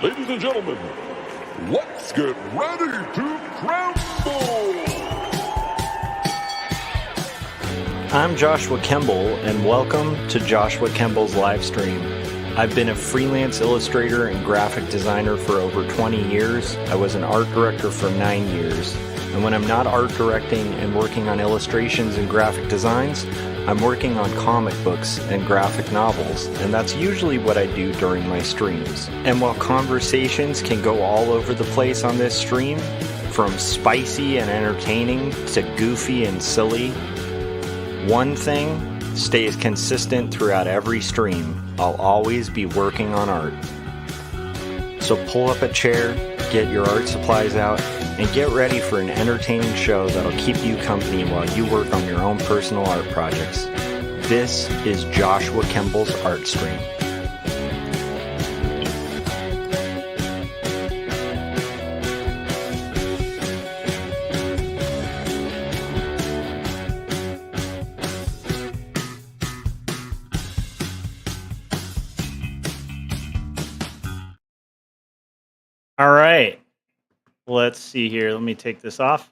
Ladies and gentlemen, let's get ready to Kremble! I'm Joshua Kemble, and welcome to Joshua Kemble's Livestream. I've been a freelance illustrator and graphic designer for over 20 years. I was an art director for 9 years. And when I'm not art directing and working on illustrations and graphic designs, I'm working on comic books and graphic novels, and that's usually what I do during my streams. And while conversations can go all over the place on this stream, from spicy and entertaining to goofy and silly, one thing stays consistent throughout every stream. I'll always be working on art. So pull up a chair, get your art supplies out, and get ready for an entertaining show that'll keep you company while you work on your own personal art projects. This is Joshua Kemble's Art Stream. All right. Let's see here. Let me take this off.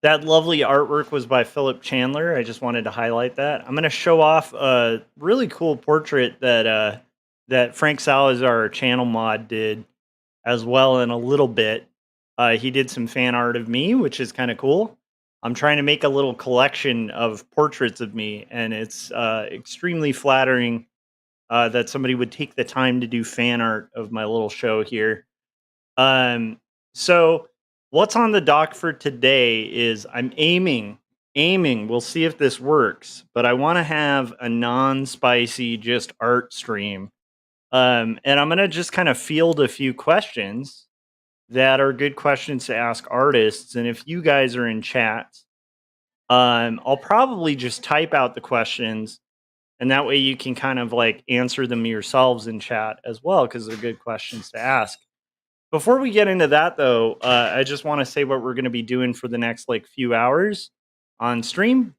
That lovely artwork was by Philip Chandler. I just wanted to highlight that. I'm going to show off a really cool portrait that Frank Salazar, channel mod, did as well in a little bit. He did some fan art of me, which is kind of cool. I'm trying to make a little collection of portraits of me, and it's extremely flattering that somebody would take the time to do fan art of my little show here. So what's on the dock for today is I'm aiming, we'll see if this works, but I want to have a non-spicy, just art stream. And I'm going to just kind of field a few questions that are good questions to ask artists. And if you guys are in chat, I'll probably just type out the questions, and that way you can kind of like answer them yourselves in chat as well, because they're good questions to ask. Before we get into that, though, I just want to say what we're going to be doing for the next few hours on stream,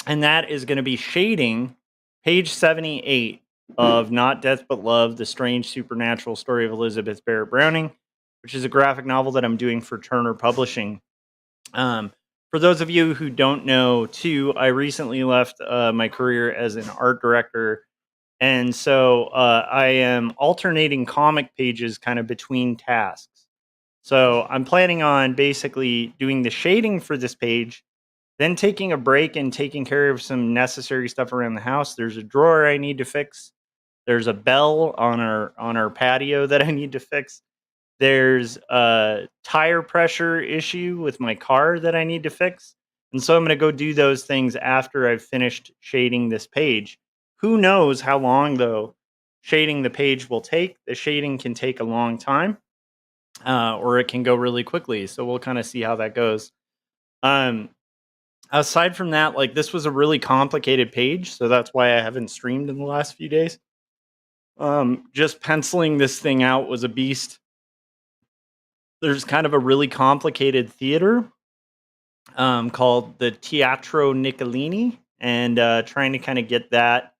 and that is going to be shading page 78 of Not Death But Love: The Strange Supernatural Story of Elizabeth Barrett Browning, which is a graphic novel that I'm doing for Turner Publishing. For those of you who don't know, too, I recently left my career as an art director. And so I am alternating comic pages kind of between tasks. So I'm planning on basically doing the shading for this page, then taking a break and taking care of some necessary stuff around the house. There's a drawer I need to fix. There's a bell on our patio that I need to fix. There's a tire pressure issue with my car that I need to fix. And so I'm going to go do those things after I've finished shading this page. Who knows how long, though, shading the page will take. The shading can take a long time, or it can go really quickly. So we'll kind of see how that goes. Aside from that, this was a really complicated page, so that's why I haven't streamed in the last few days. Just penciling this thing out was a beast. There's kind of a really complicated theater called the Teatro Niccolini, and trying to kind of get that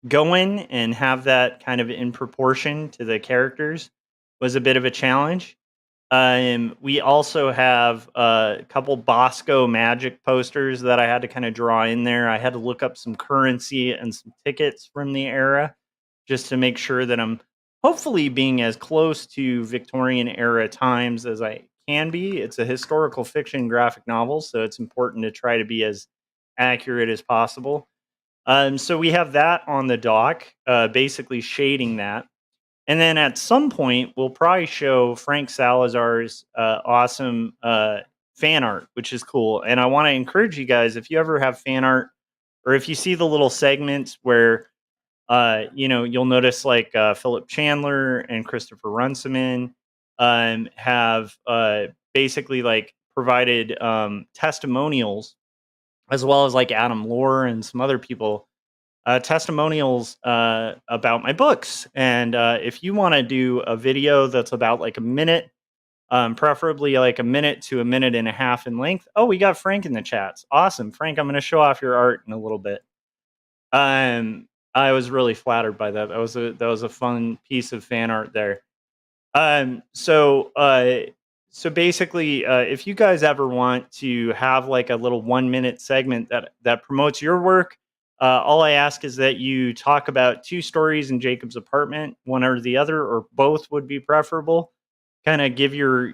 going and have that kind of in proportion to the characters was a bit of a challenge. We also have a couple Bosco Magic posters that I had to kind of draw in there. I had to look up some currency and some tickets from the era just to make sure that I'm hopefully being as close to Victorian era times as I can be. It's a historical fiction graphic novel, so it's important to try to be as accurate as possible. So we have that on the dock, basically shading that. And then at some point, we'll probably show Frank Salazar's awesome fan art, which is cool. And I want to encourage you guys, if you ever have fan art, or if you see the little segments where, you'll notice Philip Chandler and Christopher Runciman have basically provided testimonials, as well as Adam Lohr and some other people, testimonials about my books. And if you want to do a video that's about a minute, preferably a minute to a minute and a half in length. Oh, we got Frank in the chats. Awesome. Frank, I'm going to show off your art in a little bit. I was really flattered by that. That was a fun piece of fan art there. So basically, if you guys ever want to have like a little 1 minute segment that promotes your work, all I ask is that you talk about two stories in Jacob's apartment, one or the other, or both would be preferable. Kind of give your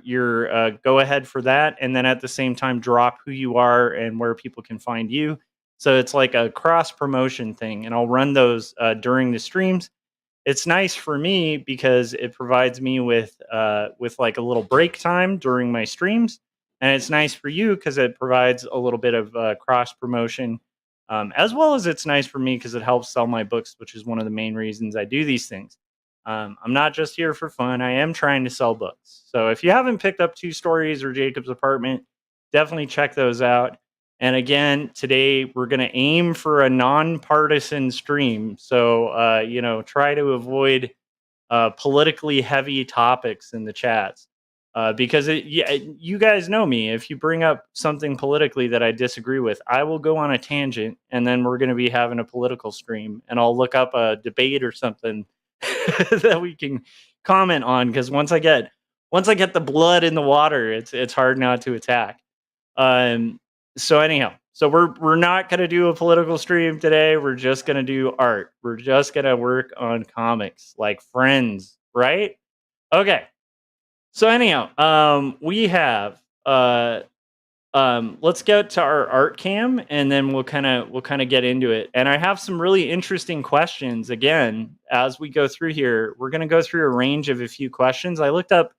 go ahead for that, and then at the same time drop who you are and where people can find you. So it's like a cross promotion thing, and I'll run those during the streams. It's nice for me because it provides me with like a little break time during my streams, and it's nice for you because it provides a little bit of cross promotion, as well as it's nice for me because it helps sell my books, which is one of the main reasons I do these things. I'm not just here for fun; I am trying to sell books. So if you haven't picked up Two Stories or Jacob's Apartment, definitely check those out. And again, today we're going to aim for a nonpartisan stream. So, try to avoid politically heavy topics in the chats. Because you guys know me. If you bring up something politically that I disagree with, I will go on a tangent, and then we're going to be having a political stream, and I'll look up a debate or something that we can comment on. Because once I get the blood in the water, it's hard not to attack. Um, so anyhow, so we're not gonna do a political stream today. We're just gonna do art. We're just gonna work on comics like friends, right? Okay. So anyhow, we have let's get to our art cam, and then we'll kind of get into it. And I have some really interesting questions again as we go through here. We're gonna go through a range of a few questions. I looked up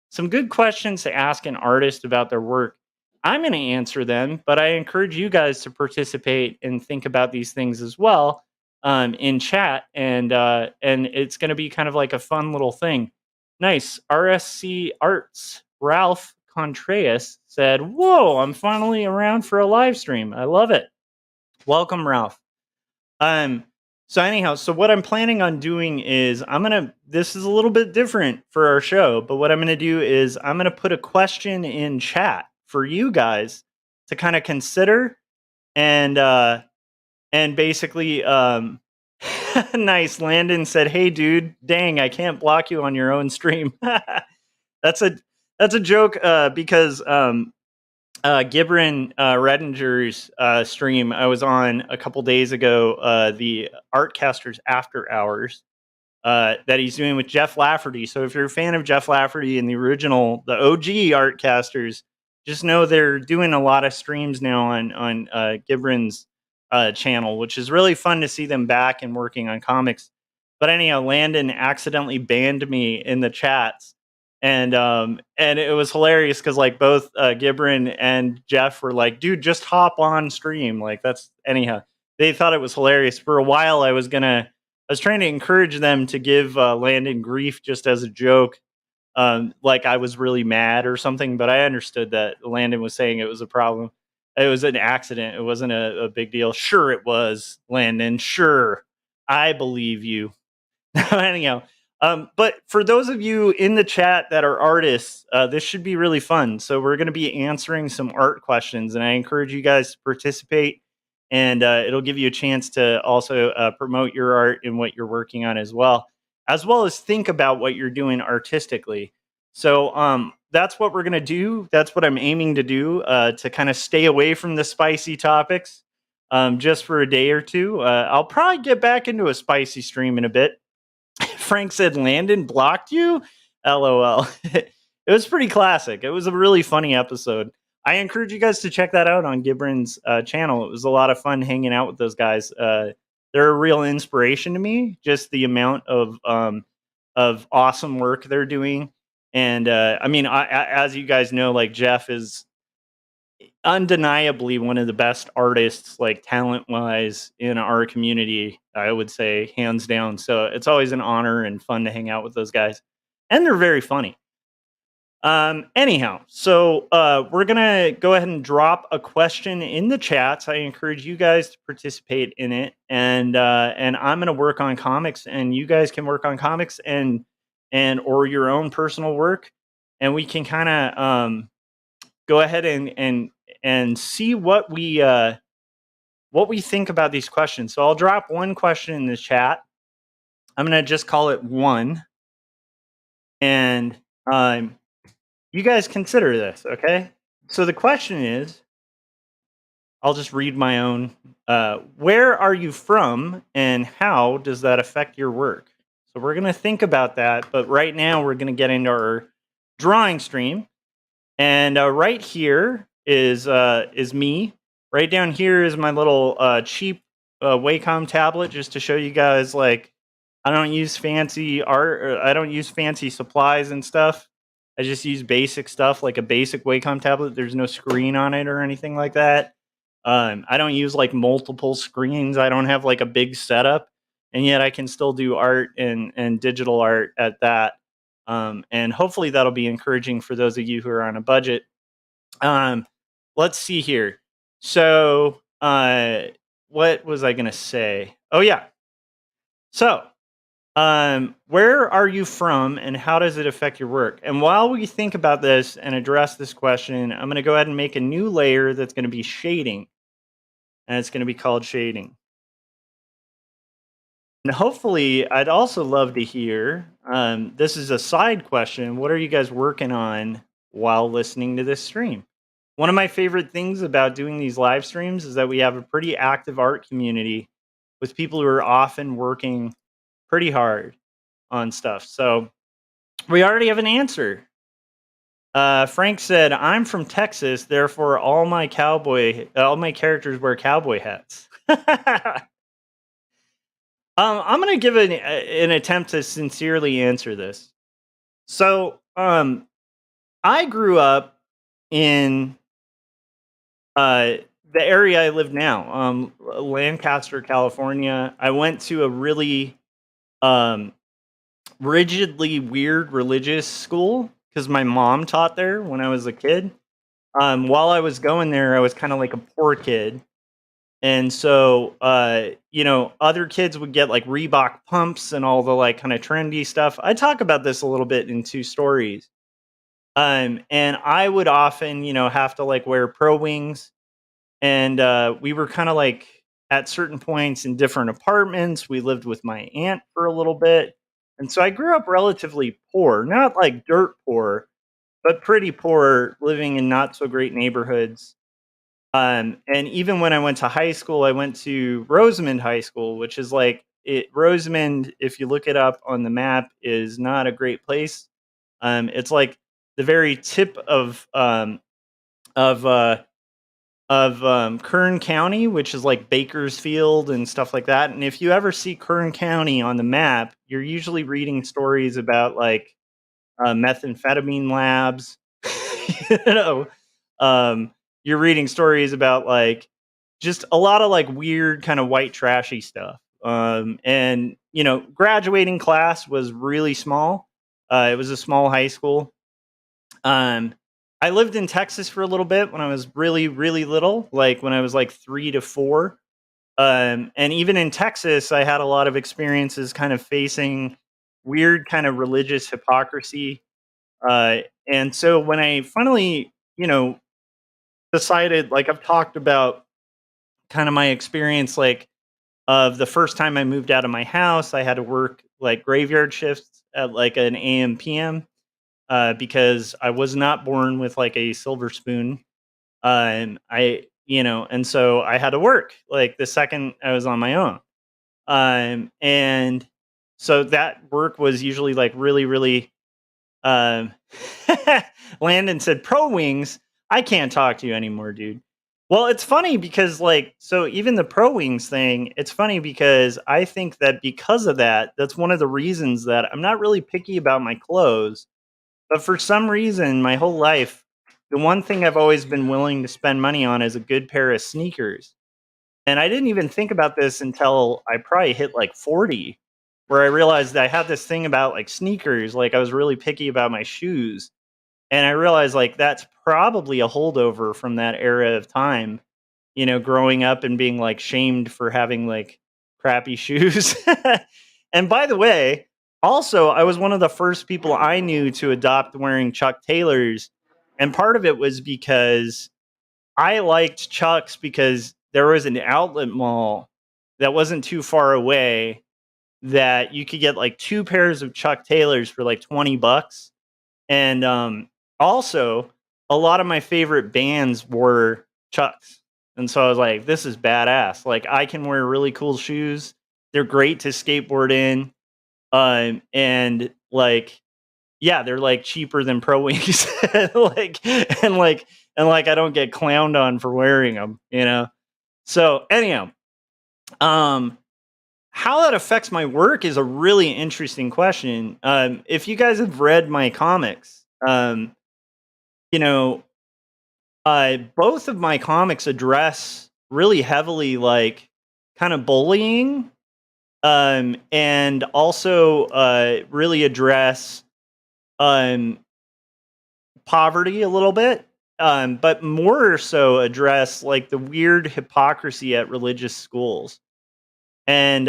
some good questions to ask an artist about their work. I'm going to answer them, but I encourage you guys to participate and think about these things as well in chat, and it's going to be kind of like a fun little thing. Nice. RSC Arts Ralph Contreras said, "Whoa, I'm finally around for a live stream. I love it. Welcome, Ralph." Um, so anyhow, so what I'm planning on doing is this is a little bit different for our show, but what I'm gonna do is I'm gonna put a question in chat for you guys to kind of consider, and basically nice. Landon said, "Hey dude, dang, I can't block you on your own stream." that's a that's a joke because Gibran Redinger's stream I was on a couple days ago, the Artcasters After Hours that he's doing with Jeff Lafferty. So if you're a fan of Jeff Lafferty and the OG Artcasters, just know they're doing a lot of streams now on Gibran's channel, which is really fun to see them back and working on comics. But anyhow, Landon accidentally banned me in the chats, and it was hilarious because like both Gibran and Jeff were like, "Dude, just hop on stream." Like that's anyhow. They thought it was hilarious. For a while, I was trying to encourage them to give Landon grief just as a joke, like I was really mad or something. But I understood that Landon was saying it was a problem. It was an accident. It wasn't a big deal. Sure, it was, Landon. Sure, I believe you. Anyhow, but for those of you in the chat that are artists, this should be really fun. So we're going to be answering some art questions, and I encourage you guys to participate. And it'll give you a chance to also promote your art and what you're working on as well as think about what you're doing artistically. So that's what we're going to do. That's what I'm aiming to do to kind of stay away from the spicy topics just for a day or two. I'll probably get back into a spicy stream in a bit. Frank said, "Landon blocked you?" LOL. It was pretty classic. It was a really funny episode. I encourage you guys to check that out on Gibran's channel. It was a lot of fun hanging out with those guys. They're a real inspiration to me. Just the amount of awesome work they're doing, and I mean, as you guys know, like Jeff is undeniably one of the best artists, like talent wise, in our community. I would say hands down. So it's always an honor and fun to hang out with those guys, and they're very funny. Anyhow, so we're gonna go ahead and drop a question in the chats. I encourage you guys to participate in it, and I'm gonna work on comics, and you guys can work on comics and or your own personal work, and we can kind of go ahead and see what we think about these questions. So I'll drop one question in the chat. I'm gonna just call it one, And you guys consider this, okay? So the question is, I'll just read my own. Where are you from, and how does that affect your work? So we're gonna think about that, but right now we're gonna get into our drawing stream. And right here is me. Right down here is my little cheap Wacom tablet, just to show you guys. Like, I don't use fancy art. Or I don't use fancy supplies and stuff. I just use basic stuff, like a basic Wacom tablet. There's no screen on it or anything like that. I don't use like multiple screens. I don't have like a big setup, and yet I can still do art and digital art at that. And hopefully that'll be encouraging for those of you who are on a budget. Um, let's see here. So, what was I going to say? Oh, yeah. So, where are you from, and how does it affect your work? And while we think about this and address this question, I'm going to go ahead and make a new layer that's going to be shading, and it's going to be called shading. And hopefully, I'd also love to hear. This is a side question. What are you guys working on while listening to this stream? One of my favorite things about doing these live streams is that we have a pretty active art community with people who are often working pretty hard on stuff. So we already have an answer. Frank said, "I'm from Texas, therefore all my characters wear cowboy hats." I'm gonna give an attempt to sincerely answer this. So, I grew up in the area I live now, Lancaster, California. I went to a really um, rigidly weird religious school because my mom taught there when I was a kid. While I was going there, I was kind of like a poor kid. And so, other kids would get like Reebok pumps and all the like kind of trendy stuff. I talk about this a little bit in two stories. And I would often, have to like wear pro wings, and we were kind of like at certain points in different apartments. We lived with my aunt for a little bit, and so I grew up relatively poor, not like dirt poor, but pretty poor, living in not so great neighborhoods. And even when I went to high school, I went to Rosamond High School, which is like it. Rosamond, if you look it up on the map, is not a great place. It's like the very tip of Kern County, which is like Bakersfield and stuff like that. And if you ever see Kern County on the map, you're usually reading stories about like methamphetamine labs. you know, you're reading stories about like just a lot of like weird kind of white trashy stuff. And graduating class was really small. It was a small high school. Um, I lived in Texas for a little bit when I was really, really little, like when I was like 3 to 4. And even in Texas, I had a lot of experiences kind of facing weird kind of religious hypocrisy. And so when I finally, decided, like I've talked about kind of my experience, like of the first time I moved out of my house, I had to work like graveyard shifts at like an AM PM because I was not born with like a silver spoon. And and so I had to work like the second I was on my own. And so that work was usually like really, really, um, Landon said, "Pro wings, I can't talk to you anymore, dude." Well, it's funny because like, so even the pro wings thing, it's funny because I think that because of that, that's one of the reasons that I'm not really picky about my clothes. But for some reason, my whole life, the one thing I've always been willing to spend money on is a good pair of sneakers. And I didn't even think about this until I probably hit like 40, where I realized I had this thing about like sneakers. Like I was really picky about my shoes. And I realized like that's probably a holdover from that era of time, growing up and being like shamed for having like crappy shoes. And by the way, also, I was one of the first people I knew to adopt wearing Chuck Taylors. And part of it was because I liked Chucks because there was an outlet mall that wasn't too far away. that you could get like 2 pairs of Chuck Taylors for like $20. And also, a lot of my favorite bands wore Chucks. And so I was like, this is badass. Like, I can wear really cool shoes. They're great to skateboard in. And like, yeah, they're like cheaper than Pro Wings. like, and like, and like, I don't get clowned on for wearing them, you know? So, anyhow, um, how that affects my work is a really interesting question. If you guys have read my comics, you know, both of my comics address really heavily, like, kind of bullying, and also really address um, poverty a little bit, but more so address like the weird hypocrisy at religious schools. And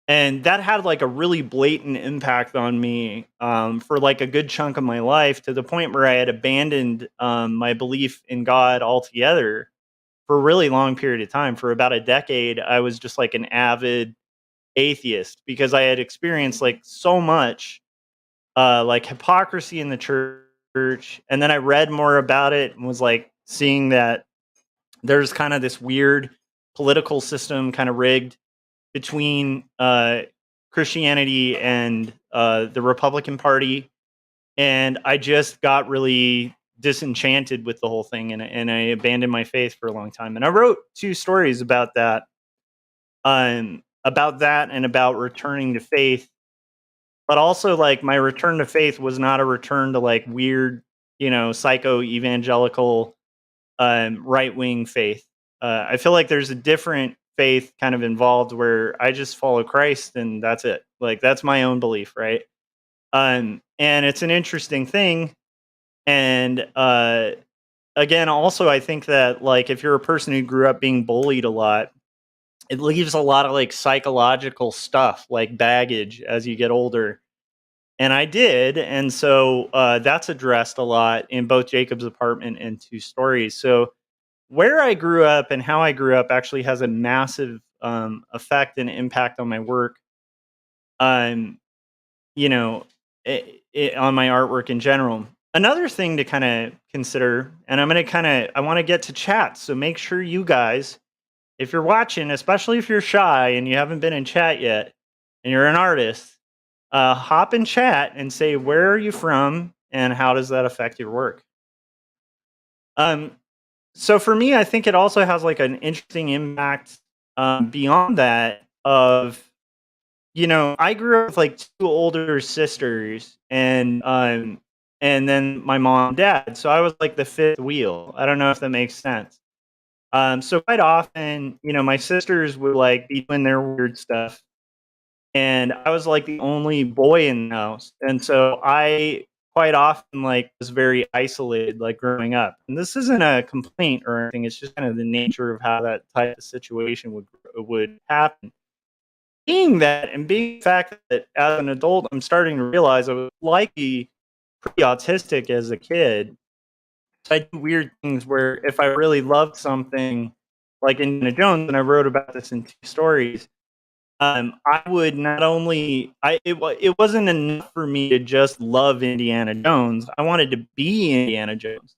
and that had like a really blatant impact on me for like a good chunk of my life, to the point where I had abandoned my belief in God altogether for a really long period of time. For about a decade, I was just like an avid atheist because I had experienced like so much like hypocrisy in the church. And then I read more about it and was like seeing that there's kind of this weird political system kind of rigged between Christianity and the Republican Party. And I just got really disenchanted with the whole thing, and I abandoned my faith for a long time. And I wrote 2 stories about that and about returning to faith. But also, like, my return to faith was not a return to like weird, psycho evangelical right wing faith. I feel like there's a different faith kind of involved where I just follow Christ and that's it. Like, that's my own belief, right? And it's an interesting thing. And again, also, I think that like if you're a person who grew up being bullied a lot, it leaves a lot of like psychological stuff, like baggage, as you get older. And I did, and so that's addressed a lot in both Jacob's Apartment and 2 Stories. So where I grew up and how I grew up actually has a massive effect and impact on my work. Um, you know, on my artwork in general. Another thing to kind of consider, and I want to get to chat. So make sure you guys, if you're watching, especially if you're shy and you haven't been in chat yet, and you're an artist, hop in chat and say where are you from and how does that affect your work. Um, so for me, I think it also has like an interesting impact beyond that of, I grew up with like 2 older sisters and then my mom and dad. So I was like the 5th wheel. I don't know if that makes sense. So quite often, my sisters would like be doing their weird stuff, and I was like the only boy in the house. And so I quite often like was very isolated, like growing up. And this isn't a complaint or anything. It's just kind of the nature of how that type of situation would happen. Being that, and being the fact that as an adult, I'm starting to realize I was likely pretty autistic as a kid. So I do weird things where if I really loved something, like Indiana Jones, and I wrote about this in 2 stories, I would not only it wasn't enough for me to just love Indiana Jones. I wanted to be Indiana Jones.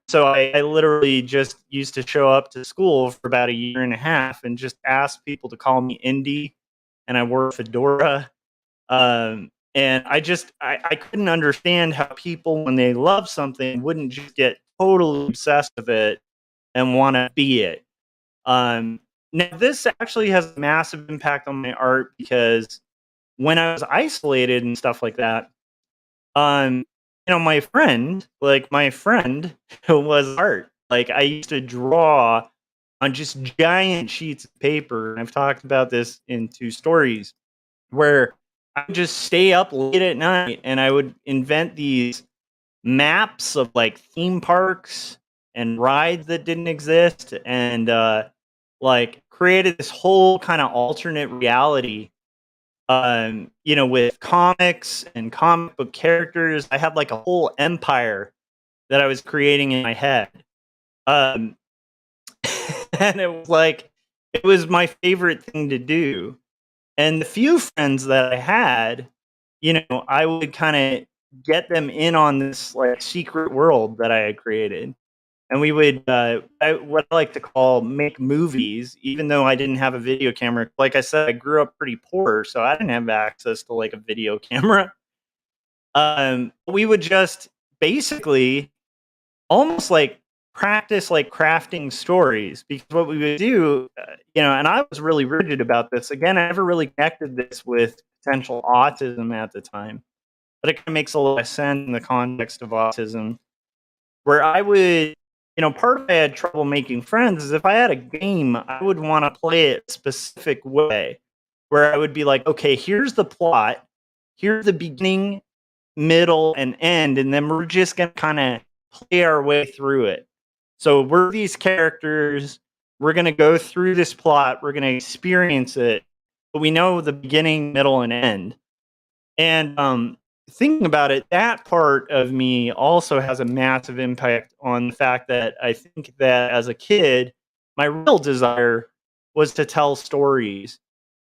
So I literally just used to show up to school for about a year and a half and just ask people to call me Indy, and I wore a fedora. And I couldn't understand how people, when they love something, wouldn't just get totally obsessed with it and want to be it. Um, Now, this actually has a massive impact on my art because when I was isolated and stuff like that, um, my friend was art. Like, I used to draw on just giant sheets of paper, and I've talked about this in 2 stories, where I would just stay up late at night and I would invent these maps of like theme parks and rides that didn't exist, and like created this whole kind of alternate reality, with comics and comic book characters. I had like a whole empire that I was creating in my head. um and it was my favorite thing to do. And the few friends that I had, I would kind of get them in on this like secret world that I had created. And we would, what I like to call make movies, even though I didn't have a video camera. Like I said, I grew up pretty poor, so I didn't have access to like a video camera. We would just basically almost like practice like crafting stories, because what we would do, and I was really rigid about this. Again, I never really connected this with potential autism at the time, but it kind of makes a lot of sense in the context of autism, where I would, part of why I had trouble making friends is if I had a game, I would want to play it a specific way, where I would be like, okay, here's the plot, here's the beginning, middle, and end, and then we're just gonna kind of play our way through it. So we're these characters, we're gonna go through this plot, we're gonna experience it, but we know the beginning, middle, and end. And thinking about it, that part of me also has a massive impact on the fact that I think that as a kid, my real desire was to tell stories.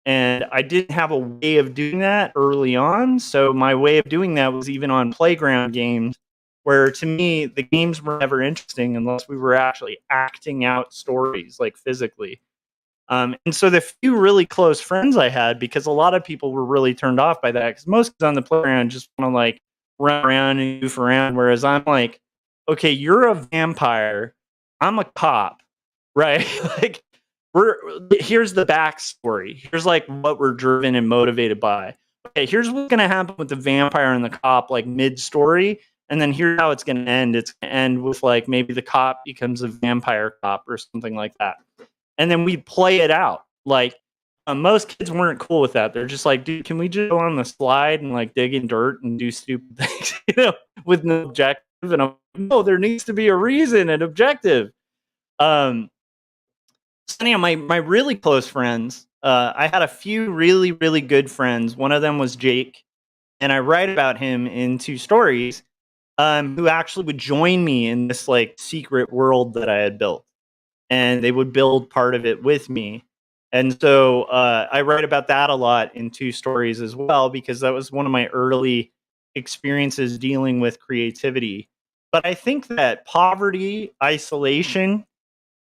And I didn't have a way of doing that early on. So my way of doing that was even on playground games, where to me, the games were never interesting unless we were actually acting out stories like physically. And so the few really close friends I had, because a lot of people were really turned off by that, because most kids on the playground just want to like run around and goof around, whereas I'm like, okay, you're a vampire, I'm a cop, right? Like we're here's the backstory. Here's like what we're driven and motivated by. Okay, here's what's gonna happen with the vampire and the cop, like mid story, and then here's how it's gonna end. It's gonna end with like maybe the cop becomes a vampire cop or something like that, and then we play it out. Like most kids weren't cool with that. They're just like, dude, can we just go on the slide and like dig in dirt and do stupid things, with no objective? And I'm like, no, there needs to be a reason and objective. Um, so anyhow, my really close friends, I had a few really, really good friends. One of them was Jake, and I write about him in two stories, who actually would join me in this like secret world that I had built, and they would build part of it with me. And so I write about that a lot in two stories as well, because that was one of my early experiences dealing with creativity. But I think that poverty, isolation,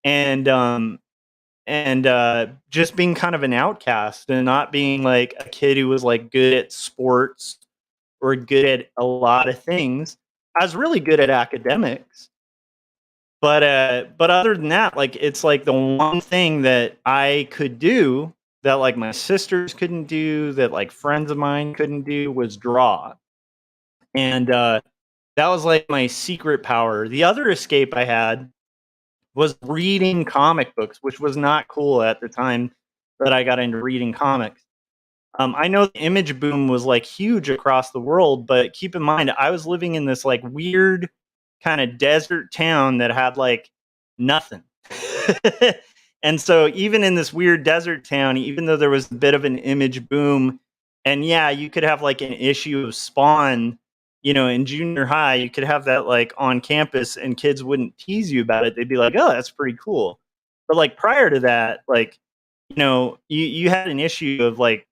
and just being kind of an outcast and not being like a kid who was like good at sports or good at a lot of things. I was really good at academics, but other than that, like it's like the one thing that I could do that like my sisters couldn't do, that like friends of mine couldn't do, was draw. And that was like my secret power. The other escape I had was reading comic books, which was not cool at the time that I got into reading comics. I know the image boom was like huge across the world, but keep in mind, I was living in this like weird kind of desert town that had like nothing. And so, even in this weird desert town, even though there was a bit of an image boom, and yeah, you could have like an issue of Spawn, in junior high, you could have that like on campus and kids wouldn't tease you about it. They'd be like, oh, that's pretty cool. But like prior to that, like, you had an issue of like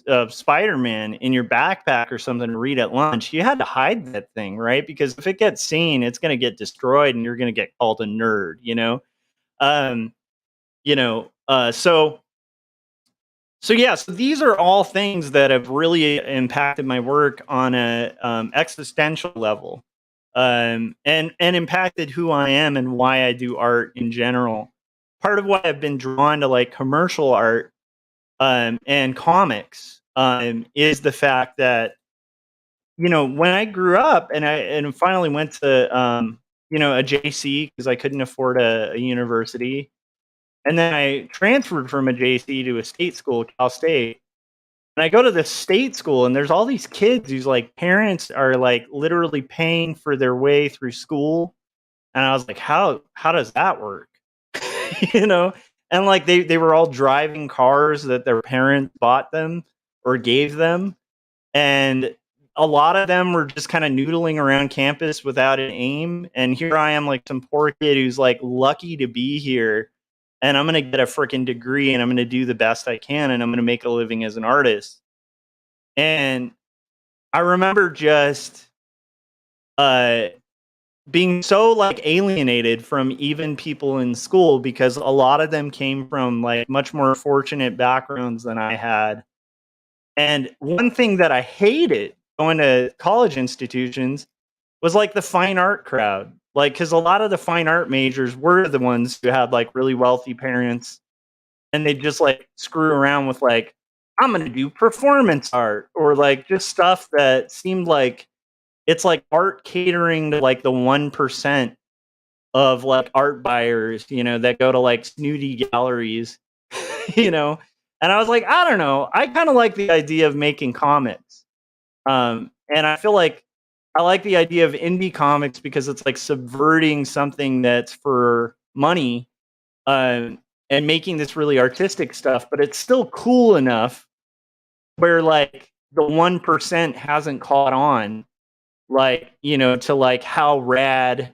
of Spider-Man in your backpack or something to read at lunch. You had to hide that thing, right? Because if it gets seen, it's going to get destroyed and you're going to get called a nerd. Um, so yeah, so these are all things that have really impacted my work on a existential level, and impacted who I am and why I do art in general. Part of why I've been drawn to like commercial art, and comics, is the fact that when I grew up and I finally went to a JC because I couldn't afford a university, and then I transferred from a JC to a state school, Cal State. And I go to the state school, and there's all these kids whose like parents are like literally paying for their way through school. And I was like, how does that work? you know? And like they were all driving cars that their parents bought them or gave them. And a lot of them were just kind of noodling around campus without an aim. And here I am, like some poor kid who's like lucky to be here, and I'm going to get a freaking degree and I'm going to do the best I can and I'm going to make a living as an artist. And I remember just being so like alienated from even people in school because a lot of them came from like much more fortunate backgrounds than I had. And one thing that I hated going to college institutions was like the fine art crowd. Like, because a lot of the fine art majors were the ones who had like really wealthy parents and they just like screw around with like, I'm going to do performance art or like just stuff that seemed like it's like art catering to like the 1% of like art buyers, that go to like snooty galleries, you know. And I was like, I don't know. I kind of like the idea of making comics. And I feel like I like the idea of indie comics because it's like subverting something that's for money, and making this really artistic stuff, but it's still cool enough where like the 1% hasn't caught on, like, to like how rad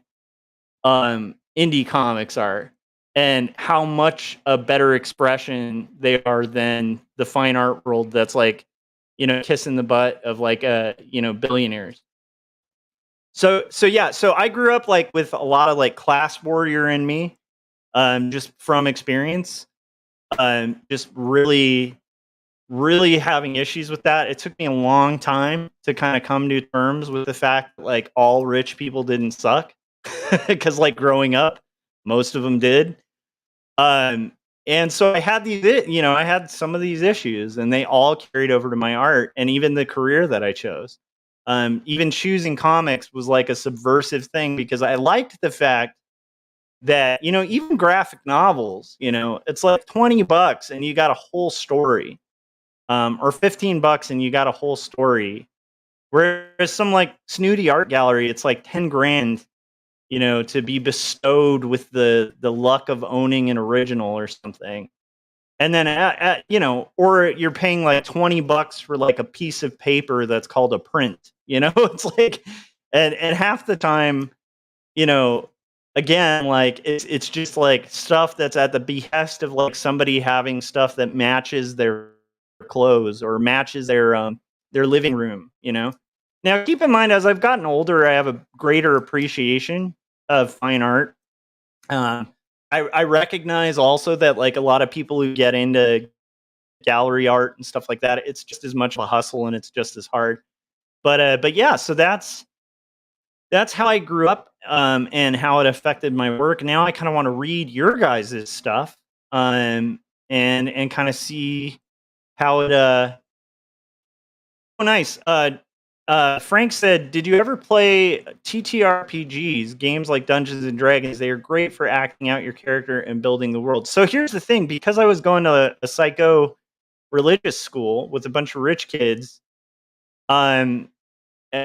indie comics are and how much a better expression they are than the fine art world that's like, kissing the butt of like billionaires. So yeah, so I grew up like with a lot of like class warrior in me, just from experience. Just really, really having issues with that. It took me a long time to kind of come to terms with the fact that like all rich people didn't suck. Because like growing up, most of them did. Um, and so I had I had some of these issues, and they all carried over to my art, and even the career that I chose. Even choosing comics was like a subversive thing because I liked the fact that even graphic novels, it's like $20 and you got a whole story, or $15 and you got a whole story. Whereas some like snooty art gallery, it's like 10 grand, to be bestowed with the luck of owning an original or something. And then, or you're paying like $20 for like a piece of paper that's called a print, it's like, and half the time, you know, again, like it's just like stuff that's at the behest of like somebody having stuff that matches their clothes or matches their living room, Now keep in mind, as I've gotten older, I have a greater appreciation of fine art. Um, I recognize also that like a lot of people who get into gallery art and stuff like that, it's just as much of a hustle and it's just as hard. But yeah, so that's how I grew up, and how it affected my work. Now I kind of want to read your guys' stuff, and kind of see how it. Oh, nice. Frank said, "Did you ever play TTRPGs, games like Dungeons and Dragons? They are great for acting out your character and building the world." So here's the thing: because I was going to a psycho religious school with a bunch of rich kids, um,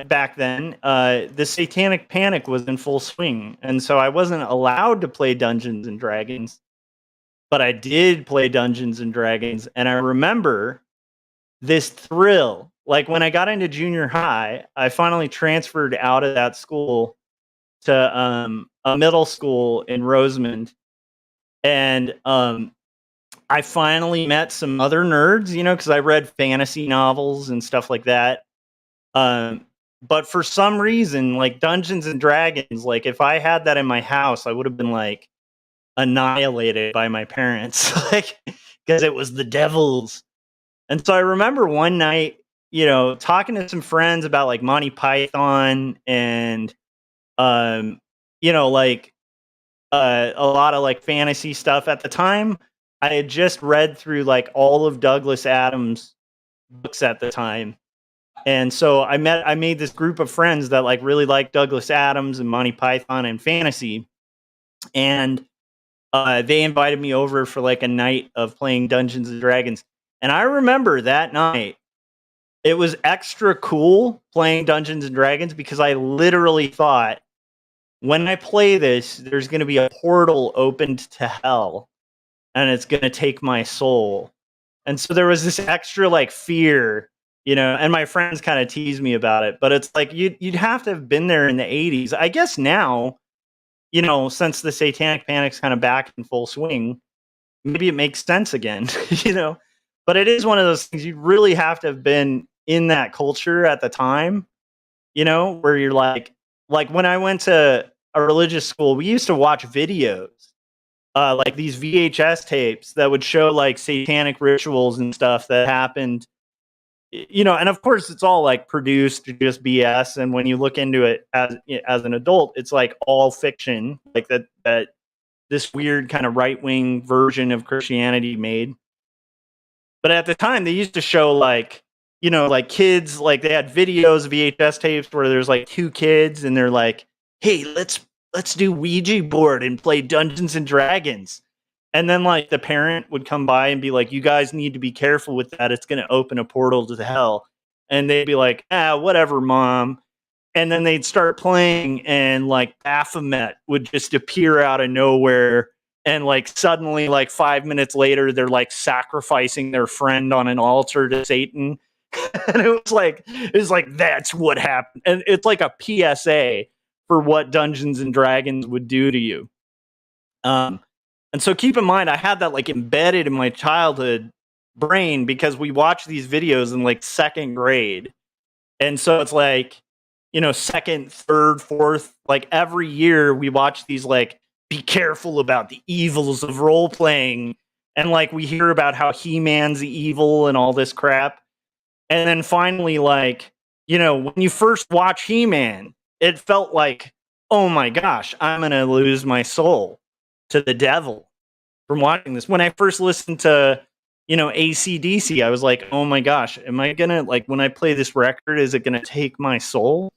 back then, the Satanic Panic was in full swing, and so I wasn't allowed to play Dungeons and Dragons, but I did play Dungeons and Dragons, and I remember this thrill. Like when I got into junior high, I finally transferred out of that school to a middle school in Rosemond, and I finally met some other nerds, because I read fantasy novels and stuff like that. Um, but for some reason, like Dungeons and Dragons, like if I had that in my house, I would have been like annihilated by my parents, like because it was the devil's. And so I remember one night, talking to some friends about like Monty Python and um, like a lot of like fantasy stuff at the time. I had just read through like all of Douglas Adams' books at the time. And so I made this group of friends that like really liked Douglas Adams and Monty Python and fantasy. And they invited me over for like a night of playing Dungeons and Dragons. And I remember that night, it was extra cool playing Dungeons and Dragons because I literally thought, when I play this, there's going to be a portal opened to hell and it's going to take my soul. And so there was this extra like fear, and my friends kind of tease me about it, but it's like you'd have to have been there in the 80s. I guess now, since the Satanic Panic's kind of back in full swing, maybe it makes sense again, you know. But it is one of those things you really have to have been in that culture at the time, you know, where you're like when I went to a religious school, we used to watch videos, like these VHS tapes that would show like satanic rituals and stuff that happened, you know, and of course it's all like produced to just BS. And when you look into it as an adult, it's like all fiction, like that this weird kind of right wing version of Christianity made. But at the time, they used to show like, you know, like kids, like they had videos, VHS tapes where there's like two kids and they're like, "Hey, let's do Ouija board and play Dungeons and Dragons." And then like the parent would come by and be like, "You guys need to be careful with that. It's going to open a portal to hell." And they'd be like, "Ah, whatever, mom." And then they'd start playing and like Baphomet would just appear out of nowhere, and like suddenly like 5 minutes later they're like sacrificing their friend on an altar to Satan. And it was like that's what happened, and it's like a PSA for what Dungeons and Dragons would do to you. um and so keep in mind I had that like embedded in my childhood brain because we watched these videos in like second grade. And so it's like, you know, second, third, fourth, like every year we watch these like be careful about the evils of role playing. And like we hear about how He-Man's evil and all this crap. And then finally, like, you know, when you first watch He-Man, it felt like, oh my gosh, I'm gonna lose my soul to the devil from watching this. When I first listened to, you know, AC/DC, I was like, oh my gosh, am I gonna like when I play this record, is it gonna take my soul?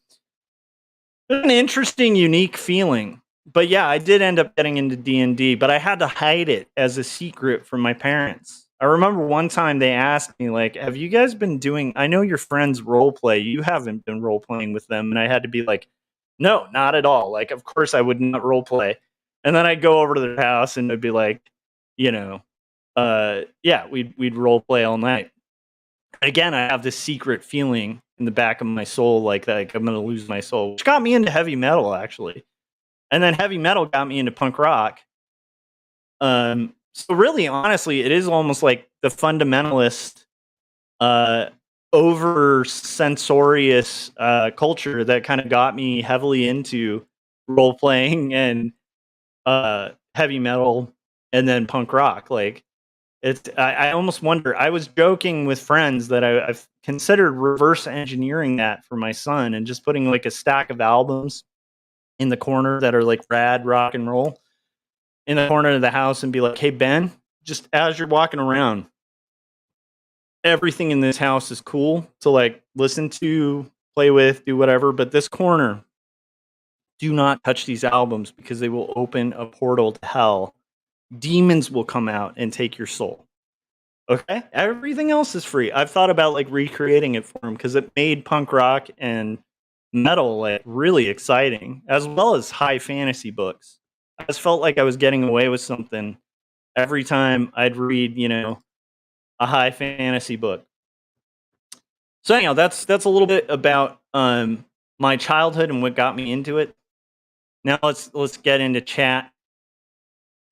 It's an interesting, unique feeling. But yeah, I did end up getting into D&D, but I had to hide it as a secret from my parents. I remember one time they asked me, like, have you guys been doing, I know your friends role play, you haven't been role playing with them. And I had to be like, no, not at all. Like, of course I would not role play. And then I'd go over to their house and it'd be like, you know, yeah, we'd role play all night. Again, I have this secret feeling in the back of my soul, like I'm gonna lose my soul, which got me into heavy metal actually, and then heavy metal got me into punk rock. So really, honestly, it is almost like the fundamentalist, uh, over censorious culture that kind of got me heavily into role playing and heavy metal, and then punk rock. Like I almost wonder. I was joking with friends that I've considered reverse engineering that for my son and just putting like a stack of albums in the corner that are like rad rock and roll in the corner of the house and be like, "Hey Ben, just as you're walking around, everything in this house is cool to like listen to, play with, do whatever, but this corner, do not touch these albums because they will open a portal to hell. Demons will come out and take your soul." Okay. Everything else is free. I've thought about like recreating it for him because it made punk rock and metal like really exciting, as well as high fantasy books. I just felt like I was getting away with something every time I'd read, you know, a high fantasy book. So anyhow, that's a little bit about my childhood and what got me into it. Now let's get into chat,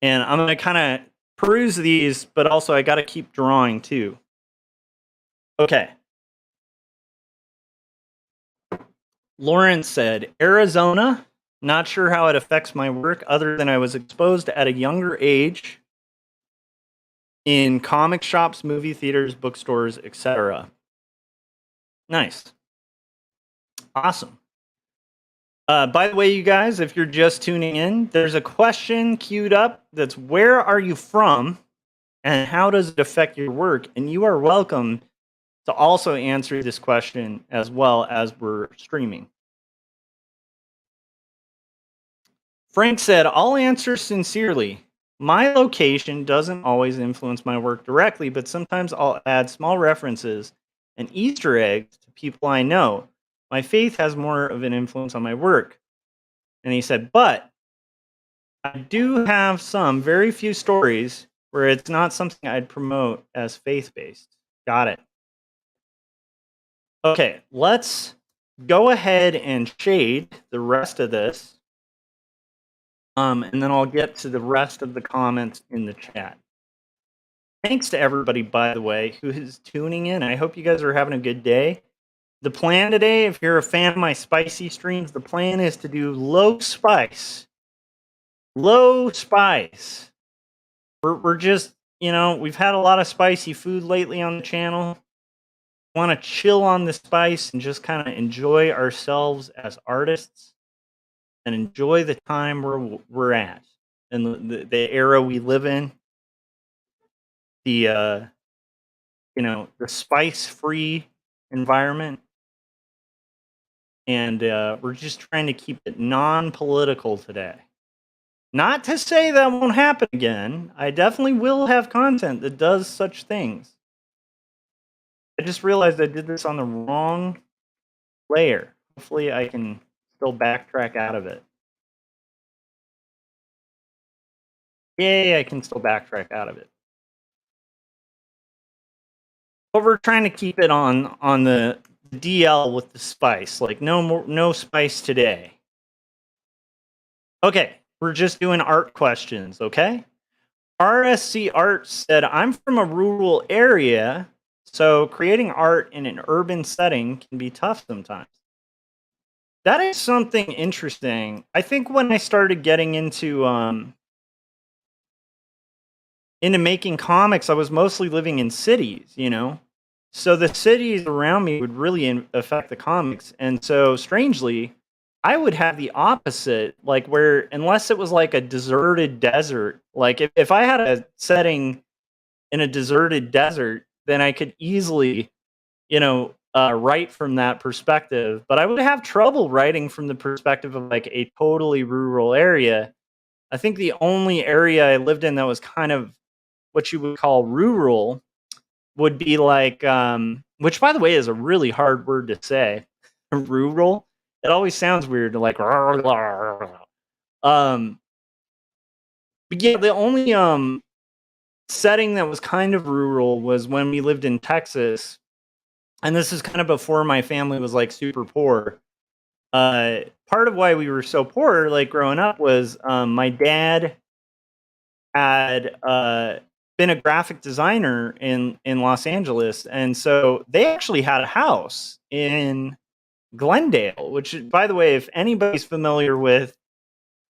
and I'm gonna kind of peruse these, but also I got to keep drawing too. Okay. Lawrence said, Arizona, not sure how it affects my work other than I was exposed at a younger age in comic shops, movie theaters, bookstores, etc. Nice. Awesome. By the way, you guys, if you're just tuning in, there's a question queued up that's where are you from and how does it affect your work? And you are welcome to also answer this question as well as we're streaming. Frank said, I'll answer sincerely. My location doesn't always influence my work directly, but sometimes I'll add small references and Easter eggs to people I know. My faith has more of an influence on my work. And he said, but I do have some very few stories where it's not something I'd promote as faith based. Got it. Okay, let's go ahead and shade the rest of this. And then I'll get to the rest of the comments in the chat. Thanks to everybody, by the way, who is tuning in. I hope you guys are having a good day. The plan today, if you're a fan of my spicy streams, the plan is to do low spice. Low spice. We're just, we've had a lot of spicy food lately on the channel. Want to chill on the spice and just kind of enjoy ourselves as artists and enjoy the time we're at and the era we live in. The the spice-free environment, and we're just trying to keep it non-political today. Not to say that won't happen again. I definitely will have content that does such things. I just realized I did this on the wrong layer. Hopefully I can still backtrack out of it. Yay, I can still backtrack out of it. But we're trying to keep it on the DL with the spice. Like no spice today. Okay, we're just doing art questions, okay? RSC Art said, I'm from a rural area, so creating art in an urban setting can be tough sometimes. That is something interesting. I think when I started getting into making comics, I was mostly living in cities, So the cities around me would really affect the comics. And so strangely, I would have the opposite, like where, unless it was like a deserted desert, like if I had a setting in a deserted desert, then I could easily, write from that perspective. But I would have trouble writing from the perspective of like a totally rural area. I think the only area I lived in that was kind of what you would call rural would be like, which by the way is a really hard word to say, rural. It always sounds weird to like, but yeah, the only setting that was kind of rural was when we lived in Texas, and this is kind of before my family was like super poor. Part of why we were so poor, like growing up, was my dad had been a graphic designer in Los Angeles, and so they actually had a house in Glendale, which, by the way, if anybody's familiar with,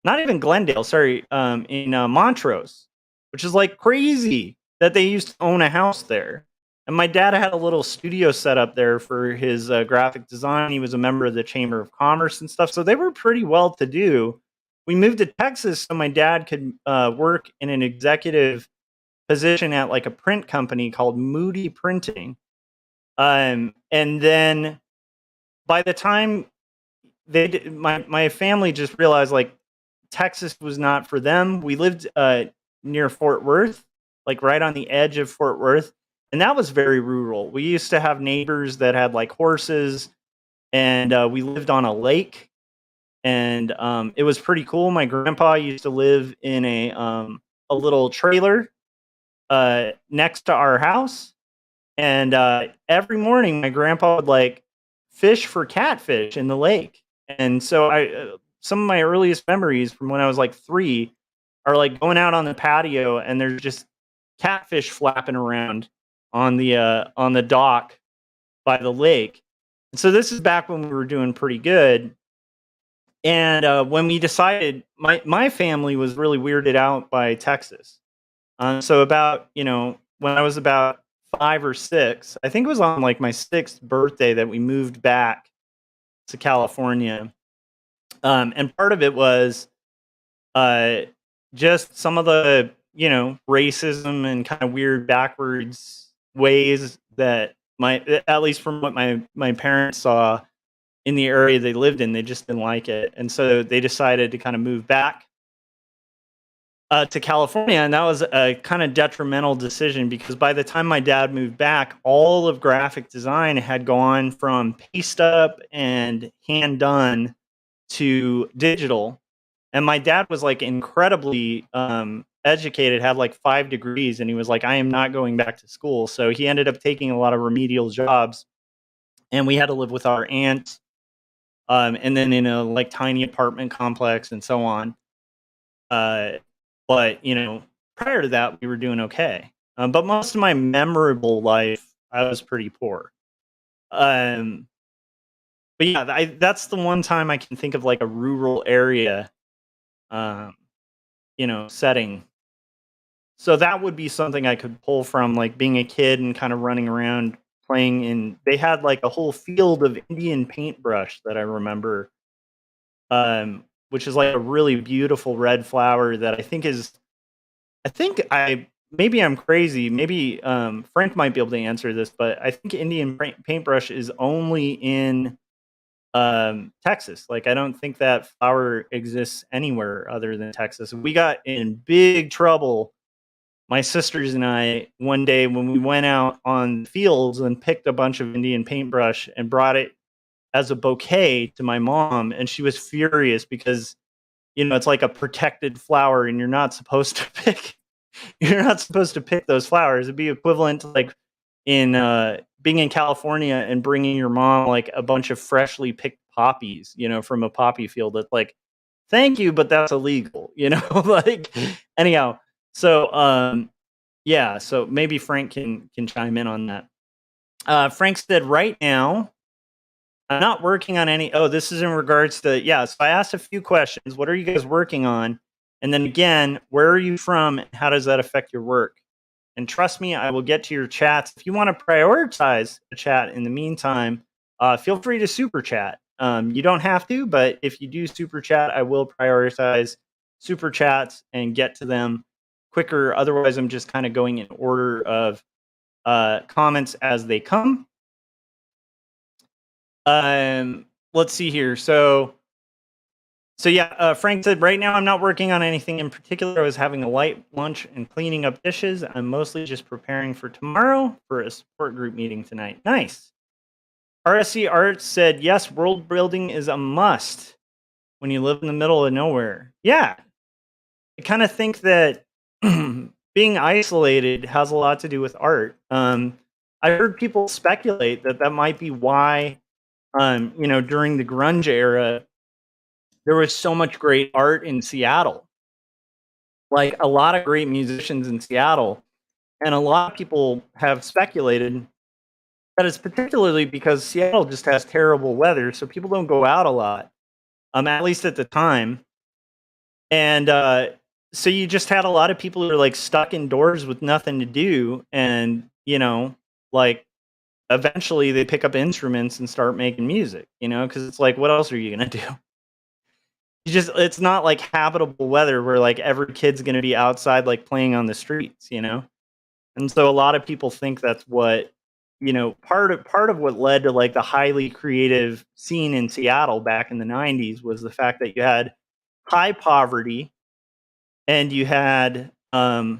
not even Glendale, sorry, in Montrose, which is like crazy that they used to own a house there. And my dad had a little studio set up there for his graphic design. He was a member of the Chamber of Commerce and stuff, so they were pretty well to do. We moved to Texas so my dad could work in an executive position at like a print company called Moody Printing. And then by the time my family just realized like Texas was not for them. We lived near Fort Worth, like right on the edge of Fort Worth, and that was very rural. We used to have neighbors that had like horses, and we lived on a lake, and it was pretty cool. My grandpa used to live in a little trailer next to our house, and every morning my grandpa would like fish for catfish in the lake. And so some of my earliest memories from when I was like 3 are like going out on the patio and there's just catfish flapping around on the dock by the lake. And so this is back when we were doing pretty good. And when we decided, my family was really weirded out by Texas. So about, when I was about 5 or 6, I think it was on like my 6th birthday that we moved back to California. And part of it was just some of the, racism and kind of weird backwards ways that at least from what my parents saw in the area they lived in, they just didn't like it. And so they decided to kind of move back to California, and that was a kind of detrimental decision because by the time my dad moved back, all of graphic design had gone from paste up and hand done to digital. And my dad was like incredibly educated, had like 5 degrees, and he was like, I am not going back to school. So he ended up taking a lot of remedial jobs, and we had to live with our aunt, and then in a like tiny apartment complex and so on. But prior to that, we were doing okay. But most of my memorable life, I was pretty poor. Um, but yeah, that's the one time I can think of like a rural area, um, setting. So that would be something I could pull from, like being a kid and kind of running around playing in. They had like a whole field of Indian paintbrush that I remember, which is like a really beautiful red flower that I think is. I think I maybe I'm crazy. Maybe Frank might be able to answer this, but I think Indian paintbrush is only in Texas. Like I don't think that flower exists anywhere other than Texas. We got in big trouble, my sisters and I, one day when we went out on fields and picked a bunch of Indian paintbrush and brought it as a bouquet to my mom, and she was furious because it's like a protected flower and you're not supposed to pick you're not supposed to pick those flowers. It'd be equivalent to like in being in California and bringing your mom like a bunch of freshly picked poppies, from a poppy field. That's like, thank you, but that's illegal, like anyhow. So yeah, so maybe Frank can chime in on that. Frank said, right now, I'm not working on any. Oh, this is in regards to, yeah. So I asked a few questions. What are you guys working on? And then again, where are you from? And how does that affect your work? And trust me, I will get to your chats. If you want to prioritize a chat in the meantime, feel free to super chat. You don't have to, but if you do super chat, I will prioritize super chats and get to them quicker. Otherwise, I'm just kind of going in order of comments as they come. Let's see here. So yeah, Frank said, right now I'm not working on anything in particular. I was having a light lunch and cleaning up dishes. I'm mostly just preparing for tomorrow for a support group meeting tonight. Nice. RSC Arts said, yes, world building is a must when you live in the middle of nowhere. Yeah. I kind of think that being isolated has a lot to do with art. I heard people speculate that might be why, during the grunge era, there was so much great art in Seattle. Like a lot of great musicians in Seattle. And a lot of people have speculated that it's particularly because Seattle just has terrible weather, so people don't go out a lot, at least at the time. And so you just had a lot of people who are like stuck indoors with nothing to do. And, like eventually they pick up instruments and start making music, because it's like, what else are you going to do? It's not like habitable weather where like every kid's going to be outside like playing on the streets. And so a lot of people think that's what, part of what led to like the highly creative scene in Seattle back in the 90s was the fact that you had high poverty and you had high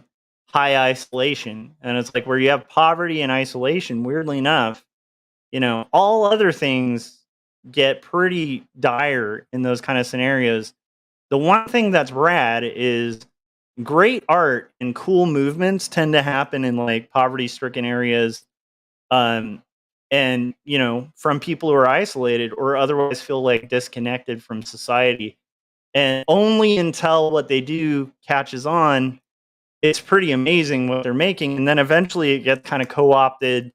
isolation. And it's like where you have poverty and isolation, weirdly enough, all other things get pretty dire in those kind of scenarios. The one thing that's rad is great art and cool movements tend to happen in like poverty stricken areas, um and from people who are isolated or otherwise feel like disconnected from society. And only until what they do catches on, it's pretty amazing what they're making, and then eventually it gets kind of co-opted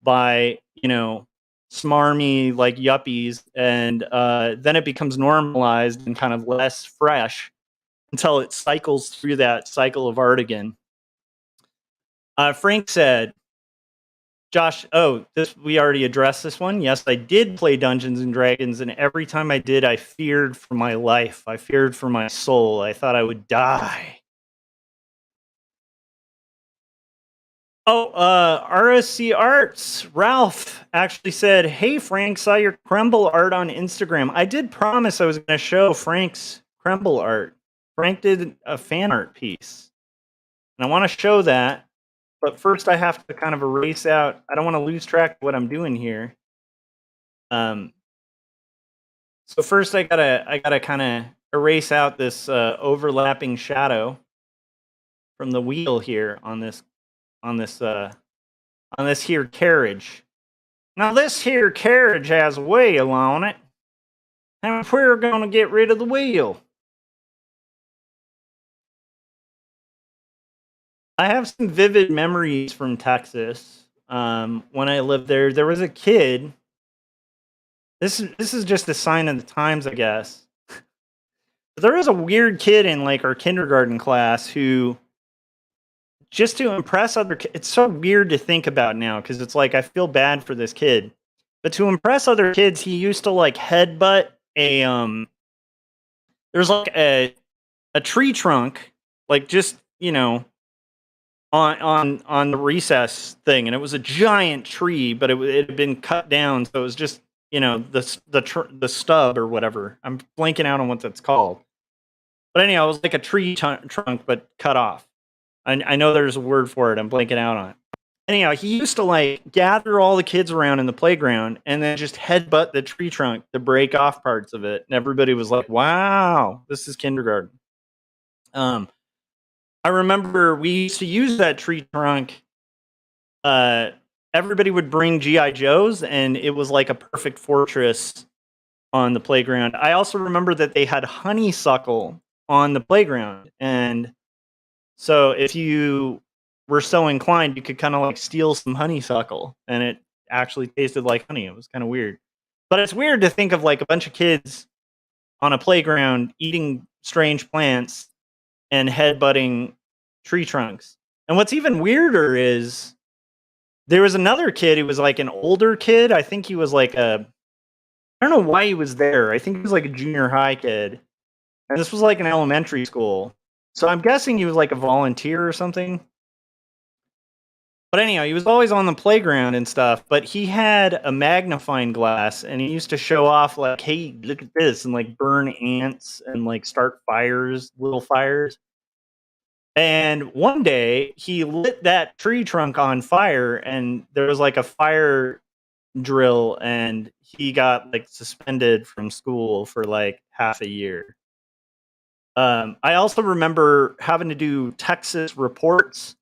by smarmy like yuppies, and then it becomes normalized and kind of less fresh until it cycles through that cycle of art again. Frank said, Josh, this we already addressed this one. Yes, I did play Dungeons and Dragons, and every time I did, I feared for my life. I feared for my soul. I thought I would die. Oh, RSC Arts, Ralph actually said, hey, Frank, saw your Kremble art on Instagram. I did promise I was going to show Frank's Kremble art. Frank did a fan art piece, and I want to show that. But first, I have to kind of erase out. I don't want to lose track of what I'm doing here. So first, I gotta kind of erase out this overlapping shadow from the wheel here on this here carriage. Now this here carriage has a wheel on it, and we're gonna get rid of the wheel. I have some vivid memories from Texas. When I lived there, there was a kid. This is just a sign of the times, I guess. There was a weird kid in like our kindergarten class who, just to impress other kids, it's so weird to think about now because it's like I feel bad for this kid, but to impress other kids, he used to like headbutt a there's like a tree trunk, like just on the recess thing, and it was a giant tree, but it had been cut down, so it was just the stub or whatever. I'm blanking out on what that's called, but anyhow, it was like a tree trunk but cut off. I know there's a word for it. I'm blanking out on it. Anyhow, he used to like gather all the kids around in the playground and then just headbutt the tree trunk to break off parts of it, and everybody was like, "Wow, this is kindergarten." Um, I remember we used to use that tree trunk. Uh, Everybody would bring GI Joes, and it was like a perfect fortress on the playground. I also remember that they had honeysuckle on the playground, and so if you were so inclined, you could kind of like steal some honeysuckle, and it actually tasted like honey. It was kind of weird, but it's weird to think of like a bunch of kids on a playground eating strange plants and headbutting tree trunks. And what's even weirder is there was another kid who was like an older kid. I think he was like I don't know why he was there. I think he was like a junior high kid. And this was like an elementary school. So I'm guessing he was like a volunteer or something. But anyhow, he was always on the playground and stuff, but he had a magnifying glass and he used to show off like, "Hey, look at this," and like burn ants and like start fires, little fires. And one day he lit that tree trunk on fire and there was like a fire drill and he got like suspended from school for like half a year. I also remember having to do Texas reports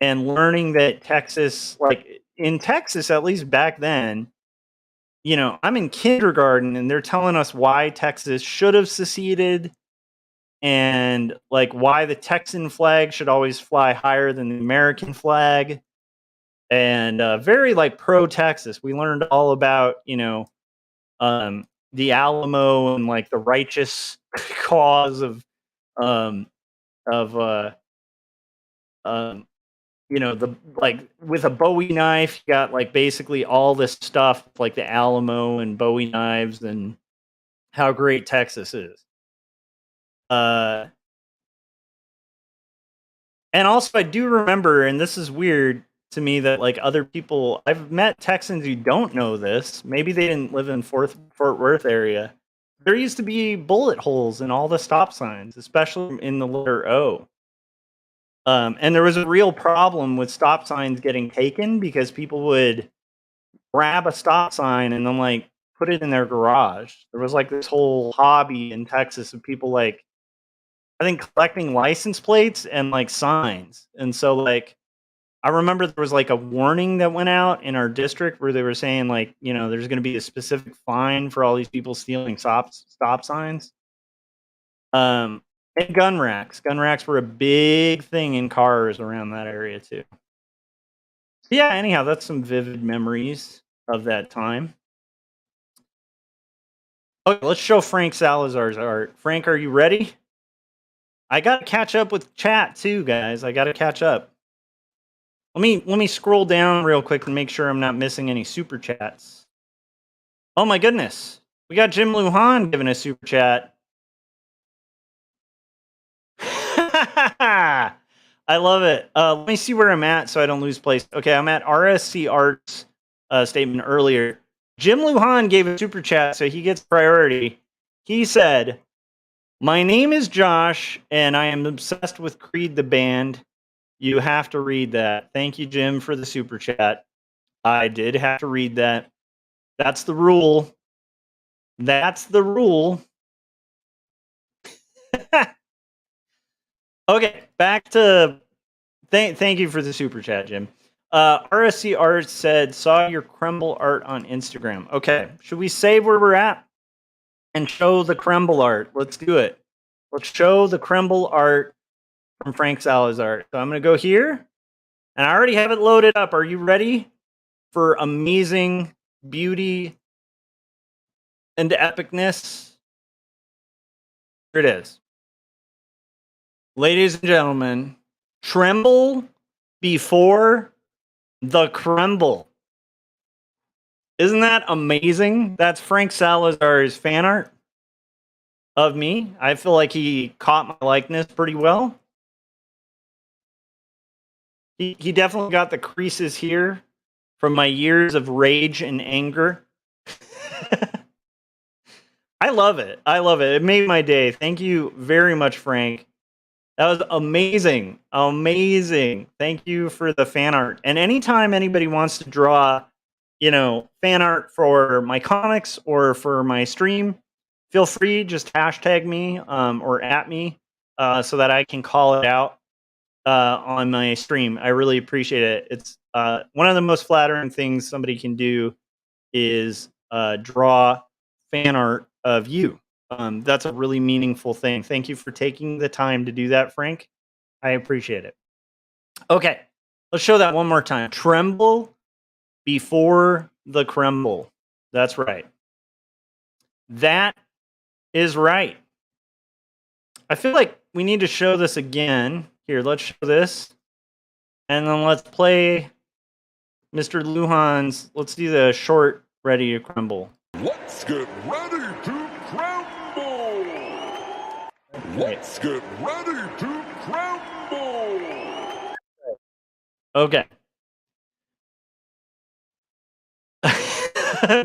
and learning that Texas, like in Texas, at least back then, I'm in kindergarten and they're telling us why Texas should have seceded and like why the Texan flag should always fly higher than the American flag. And very like pro Texas. We learned all about, the Alamo and like the righteous cause um, of um, the like with a Bowie knife, you got like basically all this stuff like the Alamo and Bowie knives and how great Texas is. Uh, and also, I do remember, and this is weird to me that like other people, I've met Texans who don't know this. Maybe they didn't live in Fort Worth area. There used to be bullet holes in all the stop signs, especially in the letter O. And there was a real problem with stop signs getting taken because people would grab a stop sign and then like put it in their garage. There was like this whole hobby in Texas of people like I think collecting license plates and like signs. And so like I remember there was like a warning that went out in our district where they were saying like, there's going to be a specific fine for all these people stealing stop signs. Um and gun racks. Gun racks were a big thing in cars around that area too. Yeah, anyhow, that's some vivid memories of that time. Okay, let's show Frank Salazar's art. Frank, are you ready? I gotta catch up with chat too, guys. I gotta catch up. Let me scroll down real quick and make sure I'm not missing any super chats. Oh my goodness. We got Jim Luhan giving a super chat. I love it. Let me see where I'm at so I don't lose place. Okay, I'm at RSC Arts statement earlier. Jim Luhan gave a super chat, so he gets priority. He said, "My name is Josh, and I am obsessed with Creed the band. You have to read that." Thank you, Jim, for the super chat. I did have to read that. That's the rule. That's the rule. Okay, back to... Thank you for the super chat, Jim. RSC Art said, "Saw your Kremble art on Instagram." Okay, should we say where we're at and show the Kremble art? Let's do it. Let's show the Kremble art from Frank Salazar. So I'm going to go here, and I already have it loaded up. Are you ready for amazing beauty and epicness? Here it is. Ladies and gentlemen, Tremble before the Kremble. Isn't that amazing? That's Frank Salazar's fan art of me. I feel like he caught my likeness pretty well. He definitely got the creases here from my years of rage and anger. I love it. I love it. It made my day. Thank you very much, Frank. That was amazing. Amazing. Thank you for the fan art. And anytime anybody wants to draw, fan art for my comics or for my stream, feel free, just hashtag me or at me so that I can call it out on my stream. I really appreciate it. It's one of the most flattering things somebody can do is draw fan art of you. That's a really meaningful thing. Thank you for taking the time to do that, Frank. I appreciate it. Okay, let's show that one more time. Tremble before the Kremble. That's right. That is right. I feel like we need to show this again. Here, let's show this. And then let's play Mr. Luhan's. Let's do the short Ready to Kremble. Let's get ready to crumble. Let's get ready to crumble. Okay.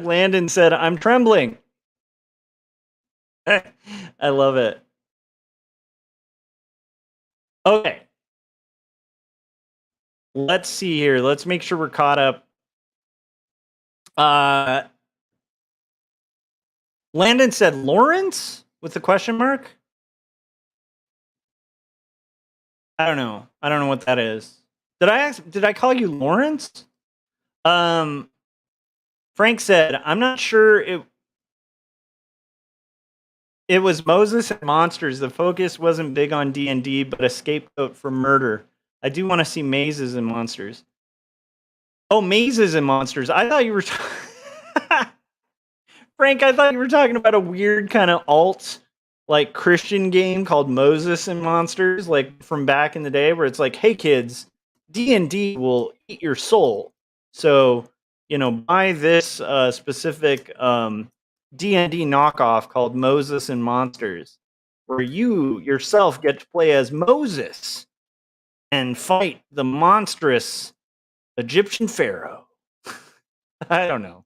Landon said, I'm trembling. I love it. Okay. Let's see here. Let's make sure we're caught up. Landon said Lawrence with the question mark. I don't know. I don't know what that is. Did I call you Lawrence? Frank said, I'm not sure it was Moses and monsters. The focus wasn't big on D&D, but a scapegoat for murder. I do want to see mazes and monsters. Oh, mazes and monsters. I thought you were Frank, I thought you were talking about a weird kind of alt like Christian game called Moses and Monsters, like from back in the day, where it's like, hey kids, D&D will eat your soul. So, buy this specific D&D knockoff called Moses and Monsters, where you yourself get to play as Moses and fight the monstrous Egyptian pharaoh. I don't know.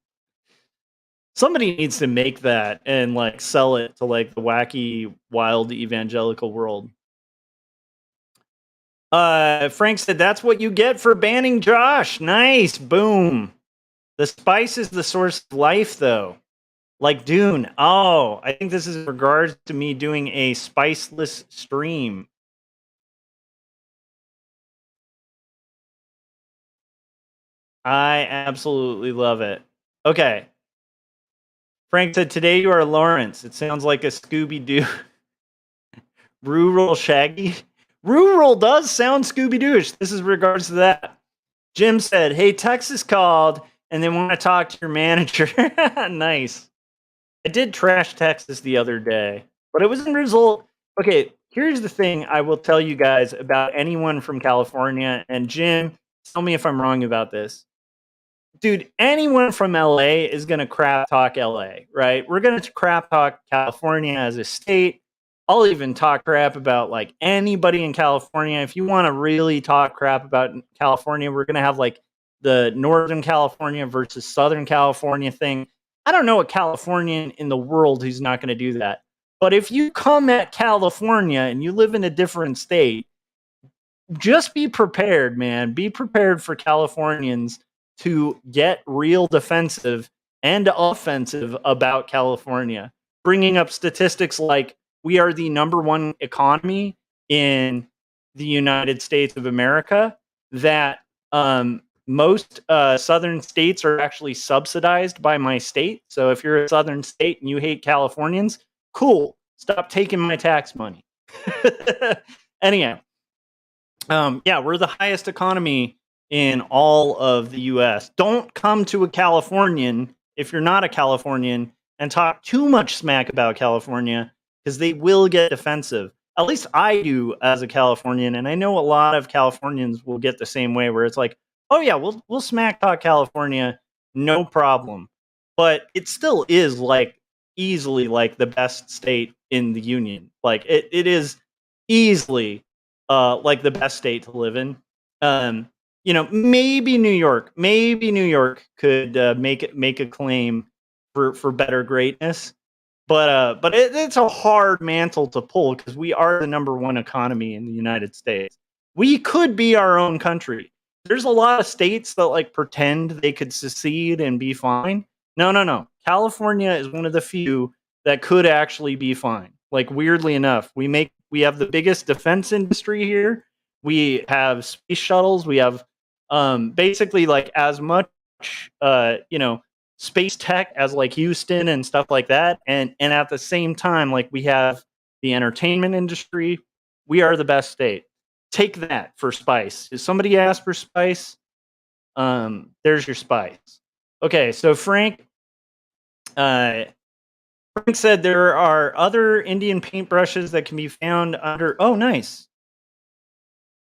Somebody needs to make that and like sell it to like the wacky, wild evangelical world. Frank said, that's what you get for banning Josh. Nice. Boom. The spice is the source of life, though. Like Dune. Oh, I think this is in regards to me doing a spiceless stream. I absolutely love it. Okay. Frank said, today you are Lawrence. It sounds like a Scooby-Doo. Rural Shaggy. Rural does sound Scooby-Doo-ish. This is regards to that. Jim said, hey, Texas called and they want to talk to your manager. Nice. I did trash Texas the other day, but it was in result. Okay, here's the thing I will tell you guys about anyone from California. And Jim, tell me if I'm wrong about this. Dude, anyone from LA is going to crap talk LA, right? We're going to crap talk California as a state. I'll even talk crap about like anybody in California. If you want to really talk crap about California, we're going to have like the Northern California versus Southern California thing. I don't know a Californian in the world who's not going to do that. But if you come at California and you live in a different state, just be prepared, man. Be prepared for Californians to get real defensive and offensive about California, bringing up statistics like we are the number one economy in the United States of America, that most southern states are actually subsidized by my state. So if you're a southern state and you hate Californians, cool, stop taking my tax money. Anyhow, Yeah, we're the highest economy in all of the US. Don't come to a Californian if you're not a Californian and talk too much smack about California because they will get defensive. At least I do as a Californian, and I know a lot of Californians will get the same way where it's like, "Oh yeah, we'll smack talk California, no problem." But it still is like easily like the best state in the union. Like it is easily like the best state to live in. Um, maybe New York could make a claim for better greatness, but it's a hard mantle to pull because we are the number one economy in the United States. We could be our own country. There's a lot of states that like pretend they could secede and be fine. No, no, no. California is one of the few that could actually be fine. Like weirdly enough, we have the biggest defense industry here. We have space shuttles. We have basically like as much space tech as like Houston and stuff like that. And at the same time, like we have the entertainment industry. We are the best state. Take that for spice. If somebody asked for spice, there's your spice. Okay, so uh, Frank said there are other Indian paintbrushes that can be found under. Oh, nice.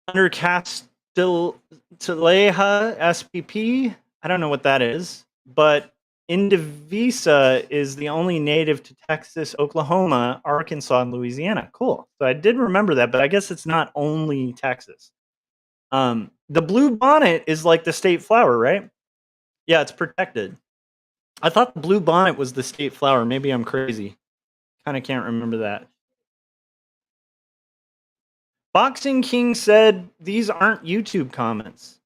Under Castilleja SPP. I don't know what that is, but Indivisa is the only native to Texas, Oklahoma, Arkansas, and Louisiana. Cool. So I did remember that, but I guess it's not only Texas. The blue bonnet is like the state flower, right? Yeah, it's protected. I thought the blue bonnet was the state flower. Maybe I'm crazy. Kind of can't remember that. Boxing King said these aren't YouTube comments.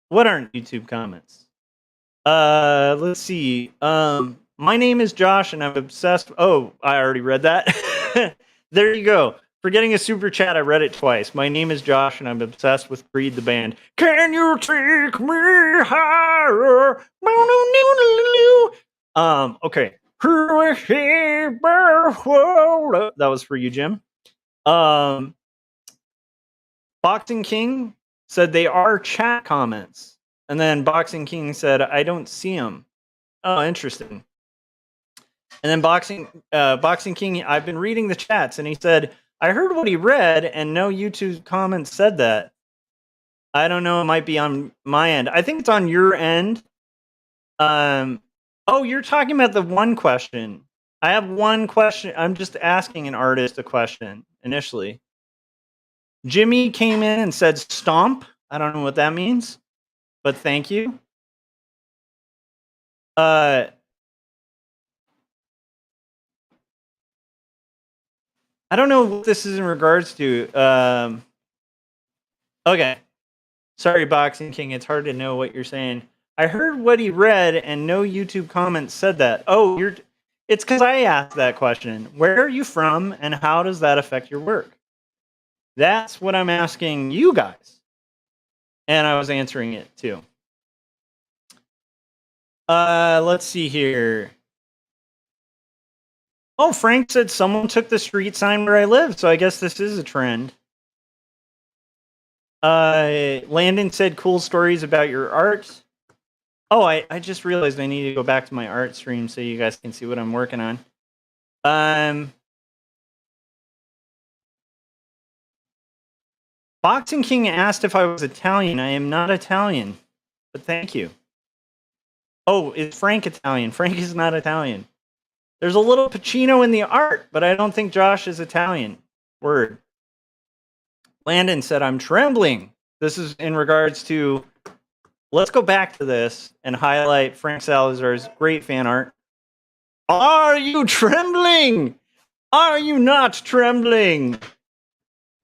What aren't YouTube comments? Let's see. My name is Josh, and I'm obsessed. Oh, I already read that. There you go. For getting a super chat, I read it twice. My name is Josh, and I'm obsessed with Creed the band. Can you take me higher? Okay. That was for you, Jim. Boxing King said they are chat comments. And then Boxing King said, I don't see them. Oh, interesting. And then Boxing King, I've been reading the chats, and he said, I heard what he read, and no YouTube comments said that. I don't know. It might be on my end. I think it's on your end. Oh, you're talking about the one question. I have one question. I'm just asking an artist a question initially. Jimmy came in and said stomp. I don't know what that means, but thank you. I don't know what this is in regards to. Okay. Sorry, Boxing King. It's hard to know what you're saying. I heard what he read, and no YouTube comments said that. Oh, it's because I asked that question. Where are you from, and how does that affect your work? That's what I'm asking you guys. And I was answering it too. Let's see here. Oh, Frank said someone took the street sign where I live, so I guess this is a trend. Landon said cool stories about your art. Oh, I just realized I need to go back to my art stream so you guys can see what I'm working on. Boxing King asked if I was Italian. I am not Italian, but thank you. Oh, is Frank Italian? Frank is not Italian. There's a little Pacino in the art, but I don't think Josh is Italian. Word. Landon said, I'm trembling. This is in regards to. Let's go back to this and highlight Frank Salazar's great fan art. Are you trembling? Are you not trembling?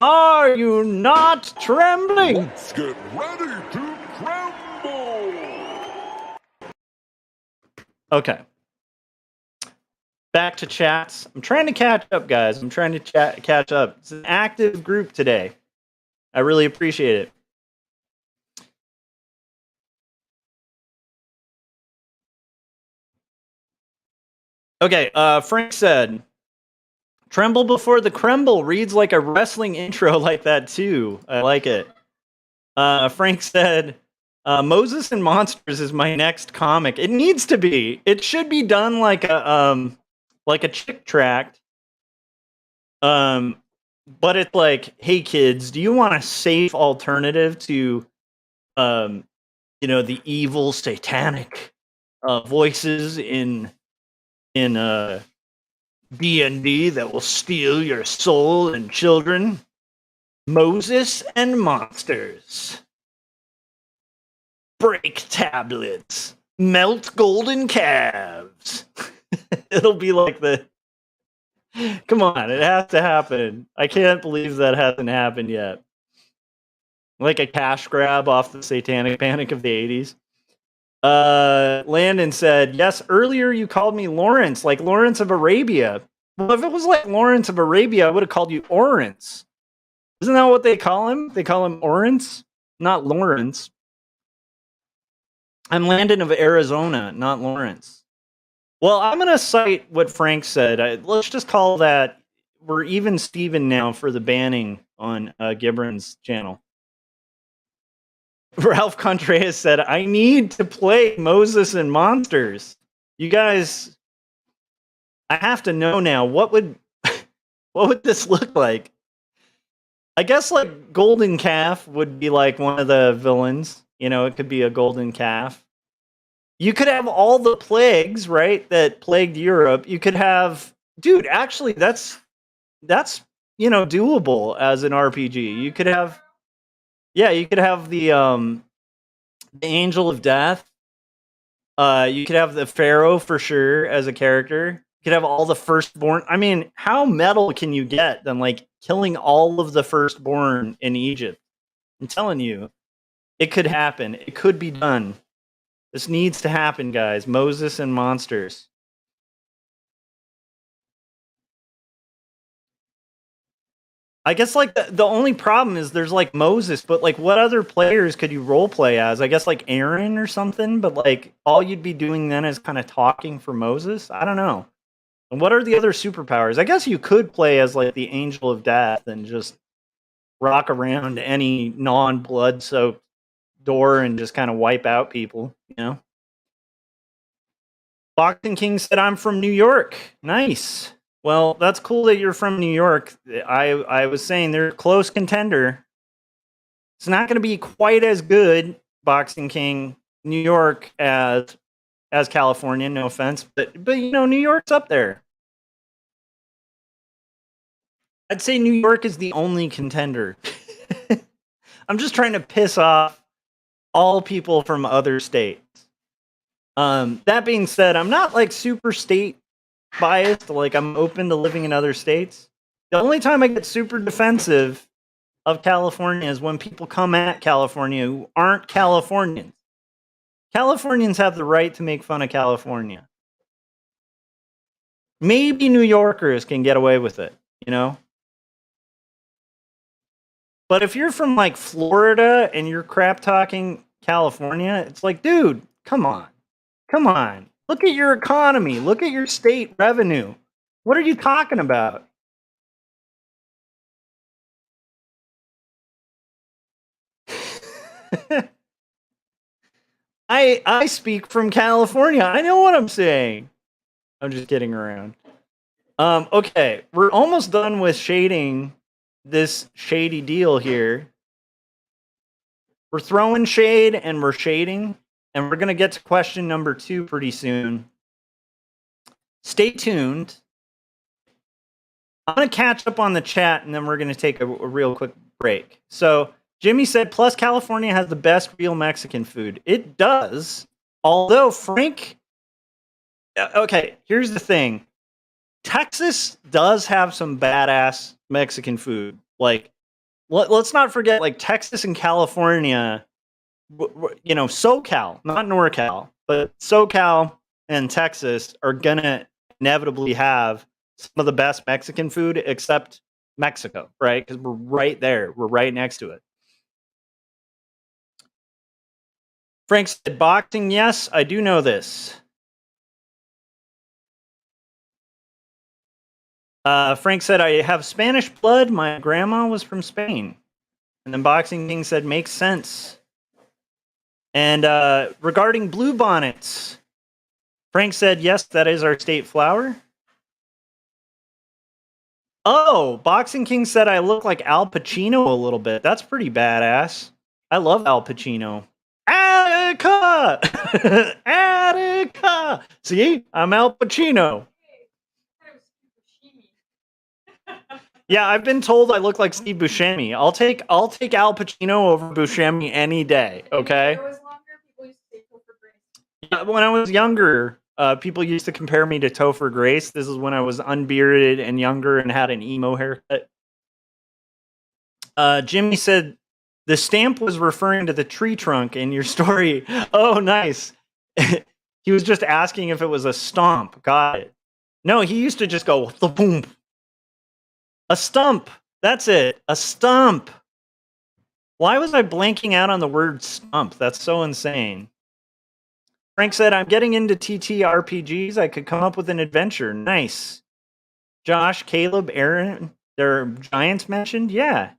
Are you not trembling? Let's get ready to crumble! Okay. Back to chats. I'm trying to catch up, guys. I'm trying to catch up. It's an active group today. I really appreciate it. Okay, Frank said, Tremble before the Kremble reads like a wrestling intro like that too. I like it. Frank said, Moses and Monsters is my next comic. It needs to be. It should be done like a chick tract. But it's like, hey kids, do you want a safe alternative to the evil satanic voices in D&D that will steal your soul and children? Moses and Monsters. Break tablets. Melt golden calves. It'll be like come on, it has to happen. I can't believe that hasn't happened yet. Like a cash grab off the satanic panic of the 80s. Landon said, yes, earlier you called me Lawrence, like Lawrence of Arabia. Well, if it was like Lawrence of Arabia, I would have called you Orance. Isn't that what they call him? They call him Orance, not Lawrence. I'm Landon of Arizona, not Lawrence. Well, I'm going to cite what Frank said. Let's just call that we're even Steven now for the banning on Gibran's channel. Ralph Contreras said, I need to play Moses and Monsters. You guys, I have to know now, what would this look like? I guess like Golden Calf would be like one of the villains. It could be a golden calf. You could have all the plagues, right, that plagued Europe. You could have, dude, actually that's doable as an RPG. You could have the Angel of Death. You could have the Pharaoh for sure as a character. You could have all the firstborn. I mean, how metal can you get than like killing all of the firstborn in Egypt? I'm telling you, it could happen. It could be done. This needs to happen, guys. Moses and Monsters. I guess like the only problem is there's like Moses, but like what other players could you role play as? I guess like Aaron or something, but like all you'd be doing then is kind of talking for Moses. I don't know. And what are the other superpowers? I guess you could play as like the Angel of Death and just rock around any non-blood soaked door and just kind of wipe out people, Boxing King said, I'm from New York. Nice. Well, that's cool that you're from New York. I was saying they're a close contender. It's not going to be quite as good, Boxing King, New York as California. No offense, but New York's up there. I'd say New York is the only contender. I'm just trying to piss off all people from other states. That being said, I'm not like super state biased. Like I'm open to living in other states. The only time I get super defensive of California is when people come at California who aren't Californians. Californians have the right to make fun of California. Maybe New Yorkers can get away with it, But if you're from like Florida and you're crap talking California, it's like, dude, come on. Come on. Look at your economy. Look at your state revenue. What are you talking about? I speak from California. I know what I'm saying. I'm just kidding around. Okay, we're almost done with shading this shady deal here. We're throwing shade and we're shading, and we're going to get to question number 2 pretty soon. Stay tuned. I'm going to catch up on the chat, and then we're going to take a real quick break. So Jimmy said, plus California has the best real Mexican food. It does. Although Frank, okay, here's the thing. Texas does have some badass Mexican food. Like, let's not forget, like Texas and California, SoCal, not NorCal, but SoCal and Texas are going to inevitably have some of the best Mexican food, except Mexico, right? Because we're right there. We're right next to it. Frank said, boxing, yes, I do know this. Frank said, I have Spanish blood. My grandma was from Spain. And then Boxing King said, makes sense. And regarding bluebonnets, Frank said, yes, that is our state flower. Oh, Boxing King said I look like Al Pacino a little bit. That's pretty badass. I love Al Pacino. Attica! Attica! See? I'm Al Pacino. Yeah, I've been told I look like Steve Buscemi. I'll take Al Pacino over Buscemi any day, okay? Yeah, when I was younger, people used to compare me to Topher Grace. This is when I was unbearded and younger and had an emo haircut. Jimmy said the stamp was referring to the tree trunk in your story. Oh, nice. He was just asking if it was a stomp. Got it. No, he used to just go, boom. A stump. That's it. A stump. Why was I blanking out on the word stump? That's so insane. Frank said, I'm getting into TTRPGs. I could come up with an adventure. Nice. Josh, Caleb, Aaron, there are giants mentioned? Yeah.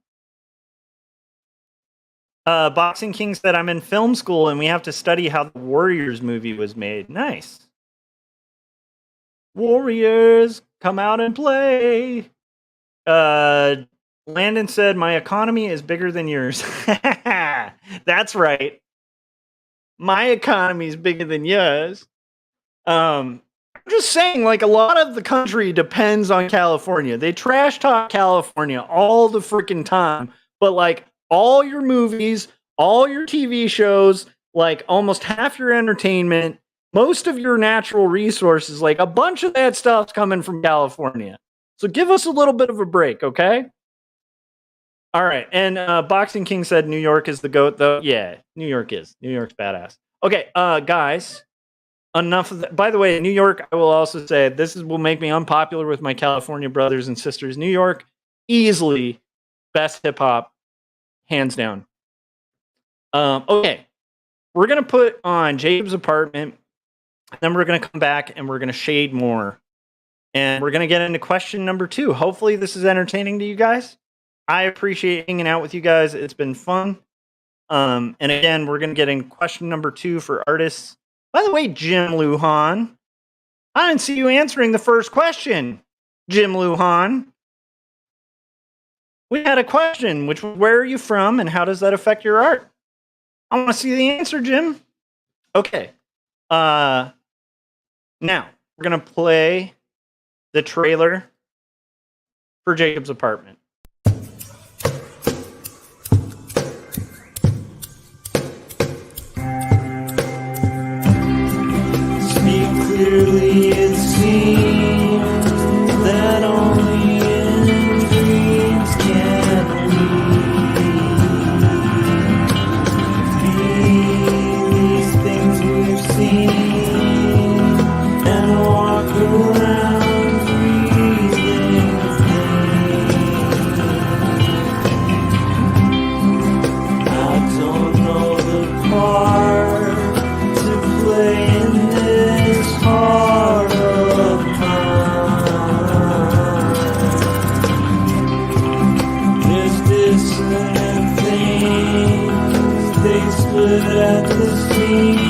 Boxing King said, I'm in film school and we have to study how the Warriors movie was made. Nice. Warriors, come out and play. Landon said, my economy is bigger than yours. That's right. My economy is bigger than yours. I'm just saying, like, a lot of the country depends on California. They trash talk California all the freaking time. But, like, all your movies, all your TV shows, like, almost half your entertainment, most of your natural resources, like, a bunch of that stuff's coming from California. So give us a little bit of a break, okay? All right. And Boxing King said New York is the GOAT, though. Yeah, New York is. New York's badass. Okay, guys, enough of that. By the way, New York, I will also say, will make me unpopular with my California brothers and sisters. New York, easily best hip-hop, hands down. Okay, we're going to put on Jacob's Apartment, then we're going to come back and we're going to shade more. And we're going to get into question number 2. Hopefully this is entertaining to you guys. I appreciate hanging out with you guys. It's been fun. And again, we're going to get in question number 2 for artists. By the way, Jim Lujan, I didn't see you answering the first question, Jim Lujan. We had a question, which was, where are you from and how does that affect your art? I want to see the answer, Jim. Okay. Now, we're going to play the trailer for Jacob's Apartment. Clearly it seems that only in dreams can we be these things we've seen and walk around breathing I don't know the part to play in this heart of mine. There's dissonant things, they split at the seams.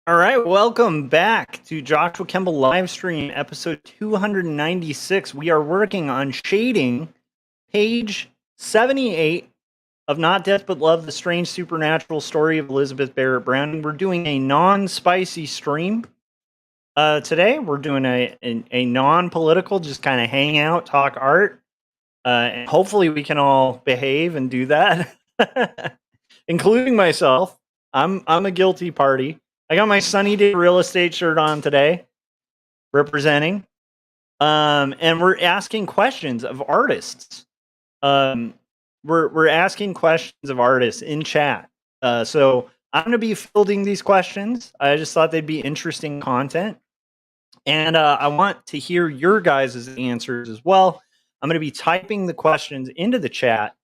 All right, welcome back to Joshua Kemble Livestream, episode 296. We are working on shading page 78 of Not Death But Love, the Strange Supernatural Story of Elizabeth Barrett Browning. We're doing a non-spicy stream. Today we're doing a non-political, just kind of hang out, talk art, and hopefully we can all behave and do that, including myself. I'm a guilty party. I got my Sunny Day Real Estate shirt on today, representing. And we're asking questions of artists. We're asking questions of artists in chat. So I'm going to be fielding these questions. I just thought they'd be interesting content. And I want to hear your guys' answers as well. I'm going to be typing the questions into the chat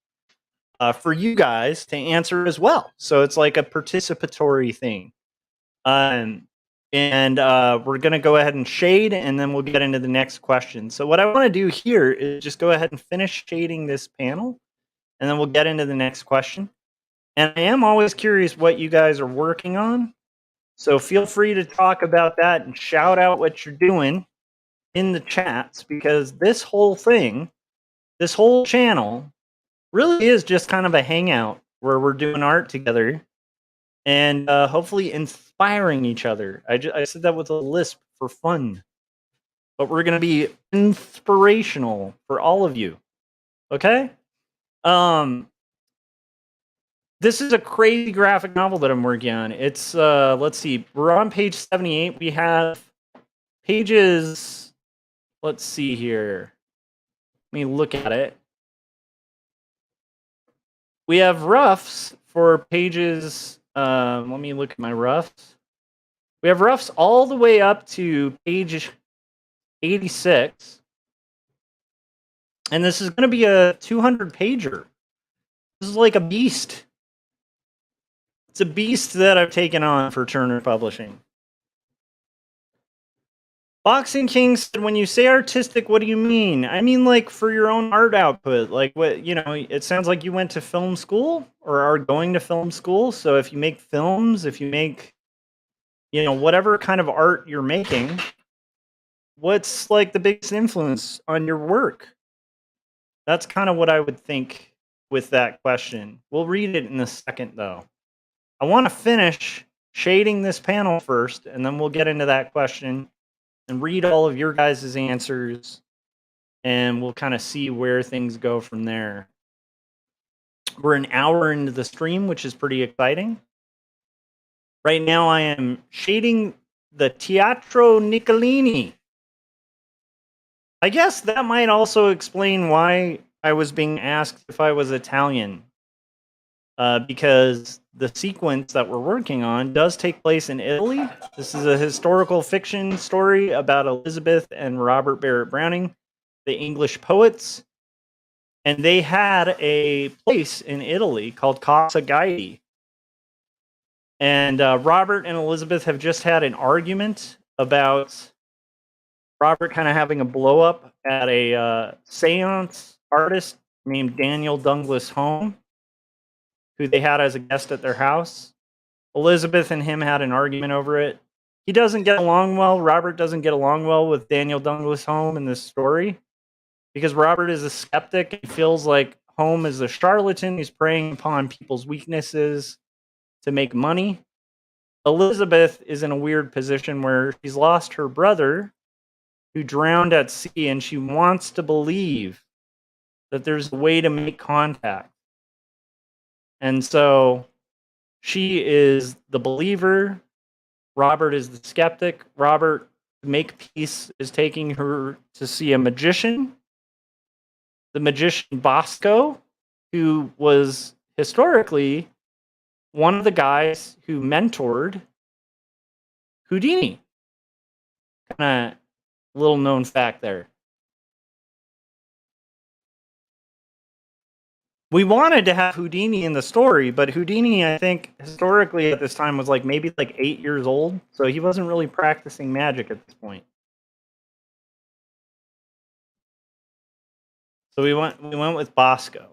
for you guys to answer as well. So it's like a participatory thing. And we're going to go ahead and shade, and then we'll get into the next question. So what I want to do here is just go ahead and finish shading this panel, and then we'll get into the next question. And I am always curious what you guys are working on. So feel free to talk about that and shout out what you're doing in the chats, because this whole thing, this whole channel really is just kind of a hangout where we're doing art together and hopefully inspiring each other. I said that with a lisp for fun, but we're going to be inspirational for all of you. Okay? This is a crazy graphic novel that I'm working on. It's let's see, we're on page 78. We have pages, let's see here. Let me look at it. We have roughs for pages, let me look at my roughs. We have roughs all the way up to page 86. And this is going to be a 200 pager. This is like a beast. It's a beast that I've taken on for Turner Publishing. Boxing King said, when you say artistic, what do you mean? I mean, like, for your own art output. Like, what, you know, it sounds like you went to film school or are going to film school. So if you make films, if you make, you know, whatever kind of art you're making, what's like the biggest influence on your work? That's kind of what I would think with that question. We'll read it in a second, though. I want to finish shading this panel first, and then we'll get into that question and read all of your guys' answers, and we'll kind of see where things go from there. We're an hour into the stream, which is pretty exciting. Right now, I am shading the Teatro Niccolini. I guess that might also explain why I was being asked if I was Italian. Because the sequence that we're working on does take place in Italy. This is a historical fiction story about Elizabeth and Robert Barrett Browning, the English poets. And they had a place in Italy called Casa Guidi. And Robert and Elizabeth have just had an argument about Robert kind of having a blow up at a seance artist named Daniel Douglas Home, who they had as a guest at their house. Elizabeth and him had an argument over it. He doesn't get along well. Robert doesn't get along well with Daniel Douglas Home in this story because Robert is a skeptic. He feels like Home is a charlatan. He's preying upon people's weaknesses to make money. Elizabeth is in a weird position where she's lost her brother who drowned at sea, and she wants to believe that there's a way to make contact. And so she is the believer. Robert is the skeptic. Robert, to make peace, is taking her to see a magician. The magician Bosco, who was historically one of the guys who mentored Houdini. Kind of little known fact there. We wanted to have Houdini in the story, but Houdini, I think, historically at this time was like maybe like 8 years old, so he wasn't really practicing magic at this point. So we went with Bosco.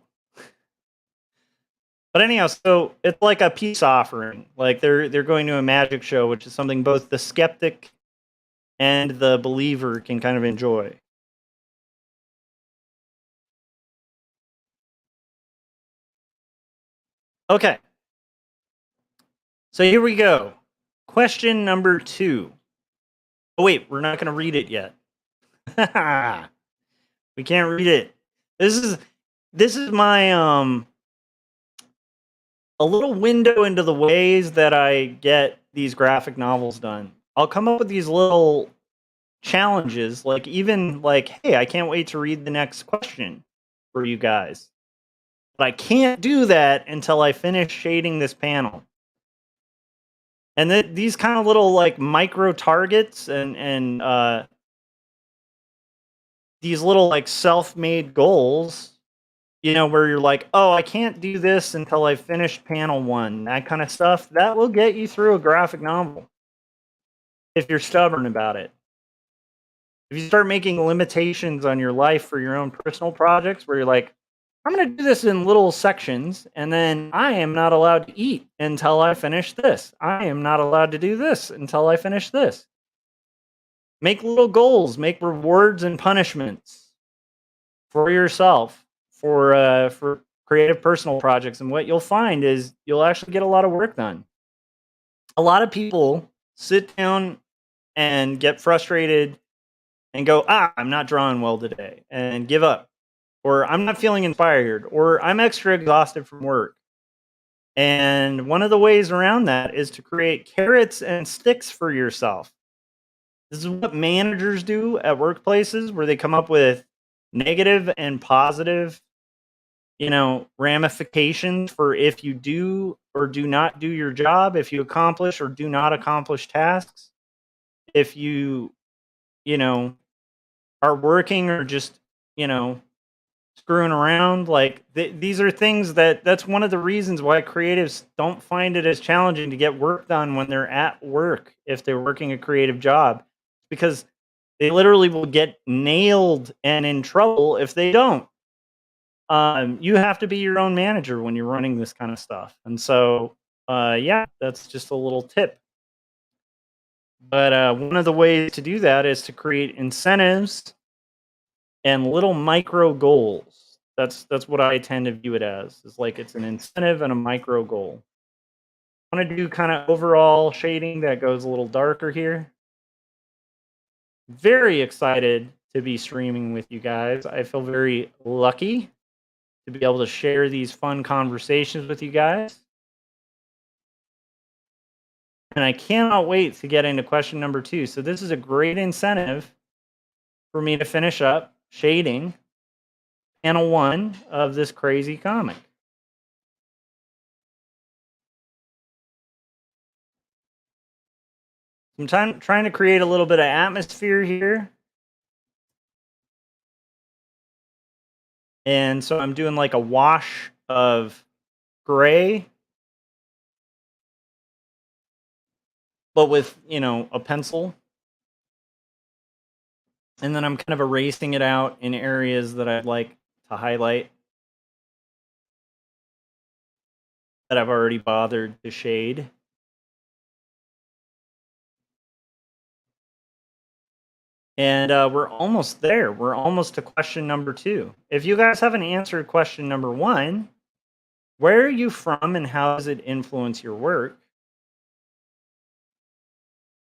But anyhow, so it's like a peace offering. Like they're going to a magic show, which is something both the skeptic and the believer can kind of enjoy. Okay. So here we go. Question number 2. Oh wait, we're not going to read it yet. We can't read it. This is my a little window into the ways that I get these graphic novels done. I'll come up with these little challenges, like even like, hey, I can't wait to read the next question for you guys. But I can't do that until I finish shading this panel. And these kind of little like micro targets and these little like self-made goals, you know, where you're like, oh, I can't do this until I finish panel 1, that kind of stuff, that will get you through a graphic novel if you're stubborn about it. If you start making limitations on your life for your own personal projects, where you're like, I'm going to do this in little sections, and then I am not allowed to eat until I finish this. I am not allowed to do this until I finish this. Make little goals, make rewards and punishments for yourself for creative personal projects. And what you'll find is you'll actually get a lot of work done. A lot of people sit down and get frustrated and go, I'm not drawing well today, and give up. Or I'm not feeling inspired, or I'm extra exhausted from work. And one of the ways around that is to create carrots and sticks for yourself. This is what managers do at workplaces, where they come up with negative and positive, you know, ramifications for if you do or do not do your job, if you accomplish or do not accomplish tasks, if you know, are working or just, you know, screwing around. Like these are things that's one of the reasons why creatives don't find it as challenging to get work done when they're at work, if they're working a creative job, because they literally will get nailed and in trouble if they don't. You have to be your own manager when you're running this kind of stuff. And so yeah, that's just a little tip. But one of the ways to do that is to create incentives and little micro goals. That's what I tend to view it as. Is like it's an incentive and a micro goal. I want to do kind of overall shading that goes a little darker here. Very excited to be streaming with you guys. I feel very lucky to be able to share these fun conversations with you guys. And I cannot wait to get into question number 2. So this is a great incentive for me to finish up shading panel 1 of this crazy comic. I'm trying to create a little bit of atmosphere here. And so I'm doing like a wash of gray, but with, you know, a pencil. And then I'm kind of erasing it out in areas that I'd like to highlight, that I've already bothered to shade. And we're almost there. We're almost to question number 2. If you guys haven't answered question number 1, where are you from and how does it influence your work?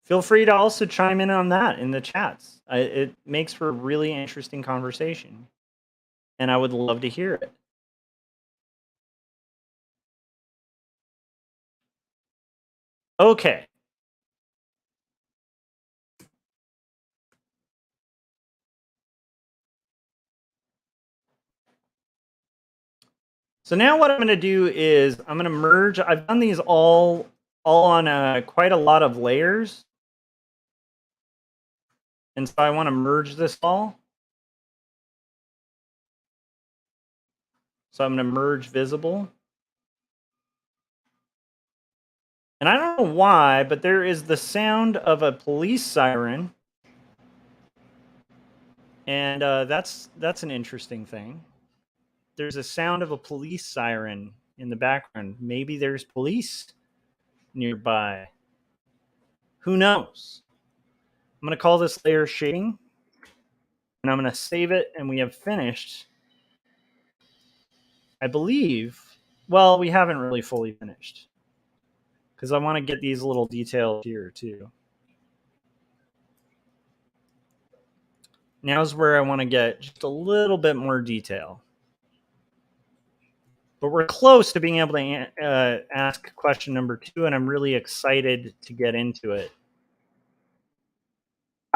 Feel free to also chime in on that in the chats. It makes for a really interesting conversation, and I would love to hear it. Okay. So now what I'm going to do is I'm going to merge. I've done these all on quite a lot of layers. And so I want to merge this all. So I'm going to merge visible. And I don't know why, but there is the sound of a police siren. And that's an interesting thing. There's a sound of a police siren in the background. Maybe there's police nearby. Who knows? I'm going to call this layer shading. And I'm going to save it, and we have finished, I believe. Well, we haven't really fully finished, because I want to get these little details here too. Now's where I want to get just a little bit more detail. But we're close to being able to ask question number 2, and I'm really excited to get into it.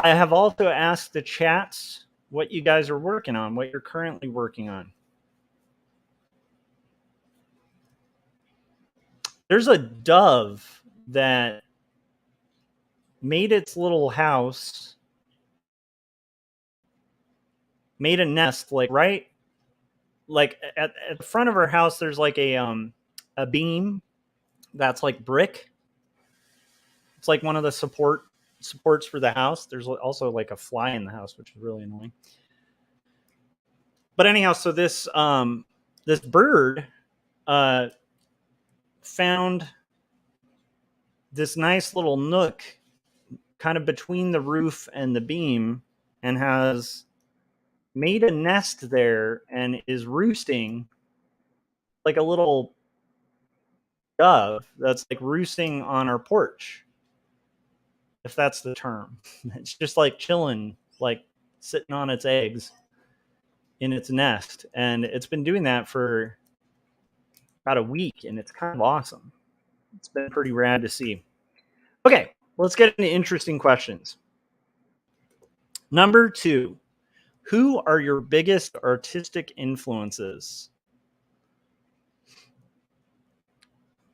I have also asked the chats what you guys are working on, what you're currently working on. There's a dove that made its little house, made a nest, like right, like at the front of our house. There's like a beam that's like brick. It's like one of the supports for the house. There's also like a fly in the house, which is really annoying. But anyhow, so this this bird found this nice little nook kind of between the roof and the beam, and has made a nest there and is roosting like a little dove that's like roosting on our porch, if that's the term. It's just like chilling, like sitting on its eggs in its nest, and it's been doing that for about a week, and it's kind of awesome. It's been pretty rad to see. Okay, let's get into interesting questions. Number 2, who are your biggest artistic influences?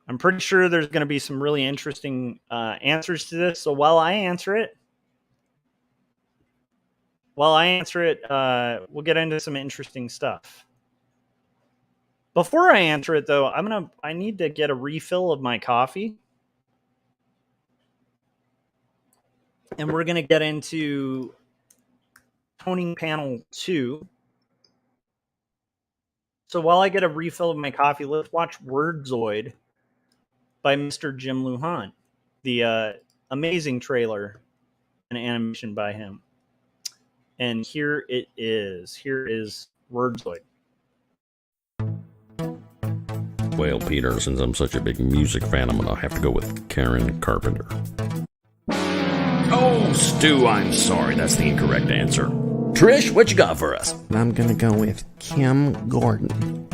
I'm pretty sure there's going to be some really interesting answers to this. So while I answer it, we'll get into some interesting stuff. Before I answer it, though, I need to get a refill of my coffee. And we're going to get into toning panel 2. So while I get a refill of my coffee, let's watch Wordzoid by Mr. Jim Lujan, the amazing trailer and animation by him. And here it is. Here is Wordzoid. Well, Peter, since I'm such a big music fan, I'm going to have to go with Karen Carpenter. Oh, Stu, I'm sorry. That's the incorrect answer. Trish, what you got for us? I'm going to go with Kim Gordon.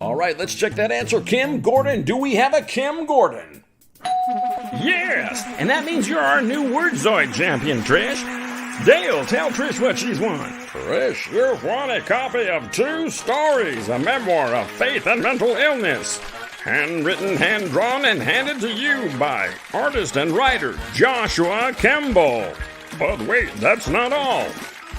All right, let's check that answer. Kim Gordon. Do we have a Kim Gordon? Yes, and that means you're our new Wordzoid champion, Trish. Dale, tell Trish what she's won. Trish, you've won a copy of 2 stories, a memoir of faith and mental illness. Handwritten, hand-drawn, and handed to you by artist and writer Joshua Kemble. But wait, that's not all.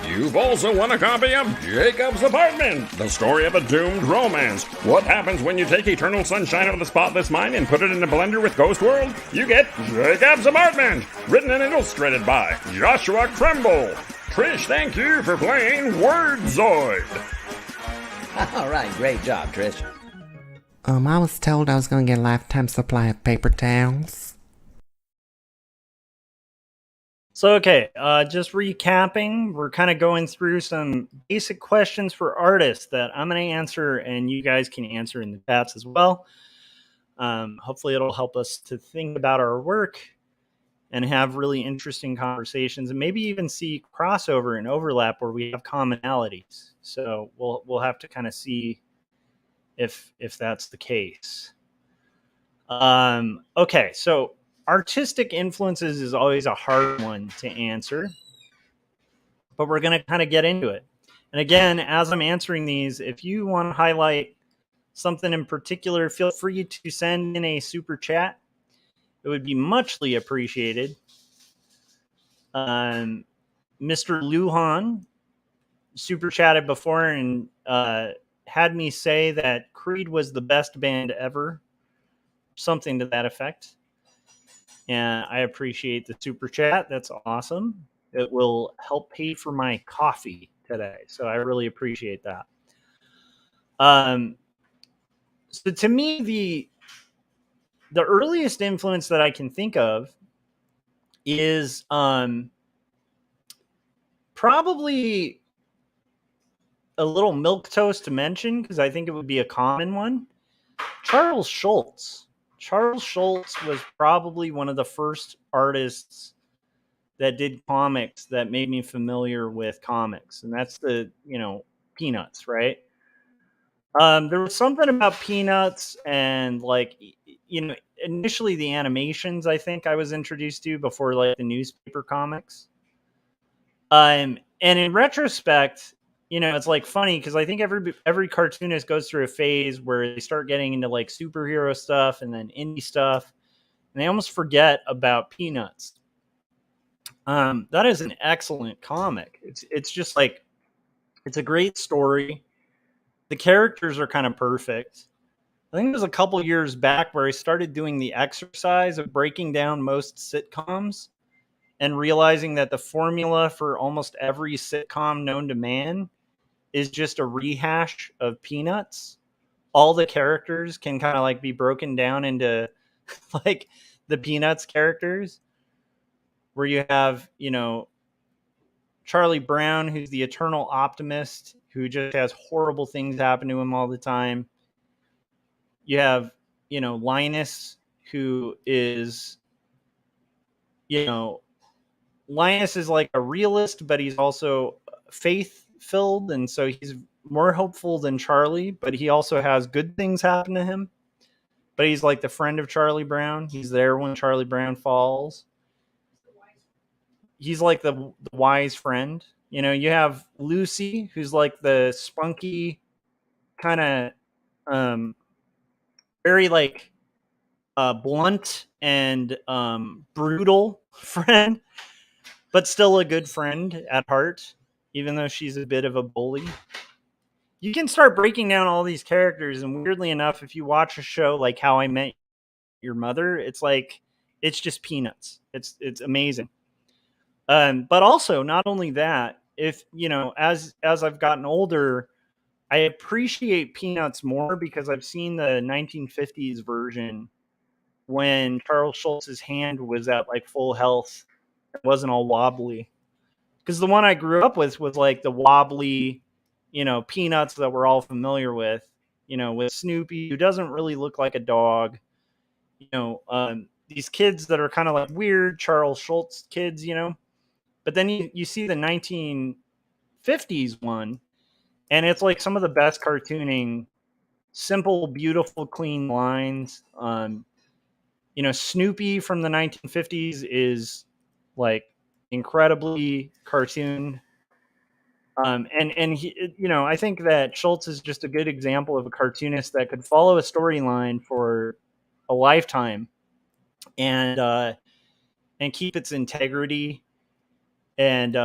You've also won a copy of Jacob's Apartment, the story of a doomed romance. What happens when you take eternal sunshine out of the spotless mind and put it in a blender with Ghost World? You get Jacob's Apartment, written and illustrated by Joshua Kemble. Trish, thank you for playing Wordzoid. All right, great job, Trish. I was told I was going to get a lifetime supply of paper towels. So, okay, just recapping, we're kind of going through some basic questions for artists that I'm going to answer, and you guys can answer in the chats as well. Hopefully it'll help us to think about our work and have really interesting conversations, and maybe even see crossover and overlap where we have commonalities. So we'll have to kind of see if that's the case. Okay, so artistic influences is always a hard one to answer, but we're going to kind of get into it. And again, as I'm answering these, if you want to highlight something in particular, feel free to send in a super chat. It would be muchly appreciated. Mr. Lujan super chatted before and had me say that Creed was the best band ever, something to that effect. And I appreciate the super chat. That's awesome. It will help pay for my coffee today. So I really appreciate that. So to me, the earliest influence that I can think of is probably a little milquetoast to mention, because I think it would be a common one. Charles Schulz. Charles Schulz was probably one of the first artists that did comics that made me familiar with comics, and that's the Peanuts, right? There was something about Peanuts and like initially the animations I think I was introduced to before like the newspaper comics. And in retrospect, it's like funny because I think every cartoonist goes through a phase where they start getting into like superhero stuff and then indie stuff, and they almost forget about Peanuts. That is an excellent comic. It's just like it's a great story. The characters are kind of perfect. I think it was a couple years back where I started doing the exercise of breaking down most sitcoms and realizing that the formula for almost every sitcom known to man is just a rehash of Peanuts. All the characters can kind of like be broken down into like the Peanuts characters, where you have, Charlie Brown, who's the eternal optimist who just has horrible things happen to him all the time. You have, Linus, who is, Linus is like a realist, but he's also faith filled. And so he's more hopeful than Charlie, but he also has good things happen to him. But he's like the friend of Charlie Brown. He's there when Charlie Brown falls. He's like the wise friend. You have Lucy, who's like the spunky, kind of very like blunt and brutal friend, but still a good friend at heart, even though she's a bit of a bully. You can start breaking down all these characters, and weirdly enough, if you watch a show like How I Met Your Mother, it's like it's just Peanuts. It's amazing. But also, not only that, if as I've gotten older, I appreciate Peanuts more because I've seen the 1950s version when Charles Schultz's hand was at like full health. It wasn't all wobbly. Because the one I grew up with was like the wobbly, Peanuts that we're all familiar with, with Snoopy, who doesn't really look like a dog. These kids that are kind of like weird Charles Schultz kids, But then you see the 1950s one, and it's like some of the best cartooning, simple, beautiful, clean lines. Snoopy from the 1950s is like incredibly cartoon. And he, I think that Schultz is just a good example of a cartoonist that could follow a storyline for a lifetime and keep its integrity and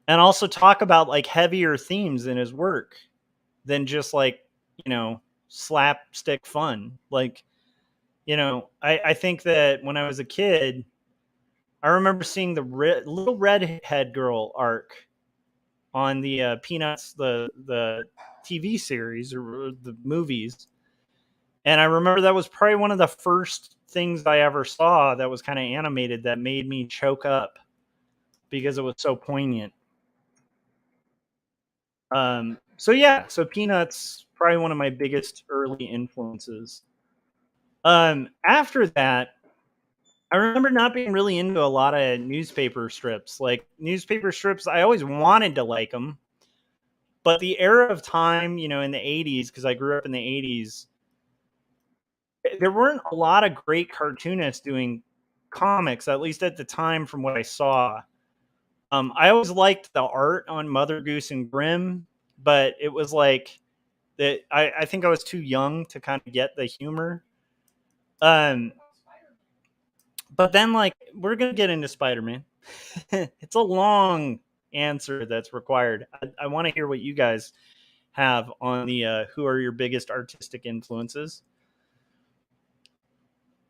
also talk about like heavier themes in his work than just like, slapstick fun. Like, I think that when I was a kid, I remember seeing the little redhead girl arc on the Peanuts, the TV series or the movies. And I remember that was probably one of the first things I ever saw that was kind of animated that made me choke up because it was so poignant. So Peanuts, probably one of my biggest early influences. After that, I remember not being really into a lot of newspaper strips. Like newspaper strips, I always wanted to like them. But the era of time, in the 80s, because I grew up in the 80s, there weren't a lot of great cartoonists doing comics, at least at the time from what I saw. I always liked the art on Mother Goose and Grimm, but it was like that. I think I was too young to kind of get the humor. But then, like, we're gonna get into Spider-Man. It's a long answer that's required. I want to hear what you guys have on the who are your biggest artistic influences.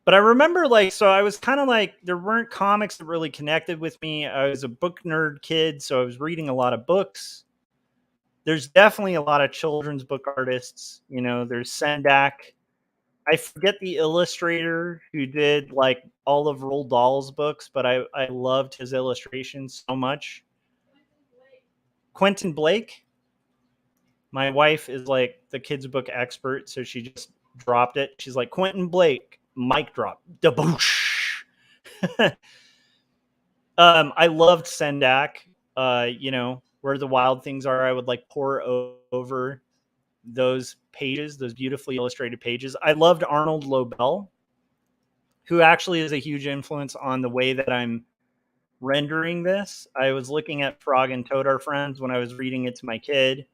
But I remember, like, so I was kind of like, there weren't comics that really connected with me. I was a book nerd kid, so I was reading a lot of books. There's definitely a lot of children's book artists. There's Sendak. I forget the illustrator who did like all of Roald Dahl's books, but I loved his illustrations so much. Quentin Blake. My wife is like the kids book expert, so she just dropped it. She's like, Quentin Blake, mic drop, daboosh. I loved Sendak. Where the wild things are, I would like pour over those pages, those beautifully illustrated pages. I loved Arnold Lobel, who actually is a huge influence on the way that I'm rendering this. I was looking at Frog and Toad Are Friends when I was reading it to my kid,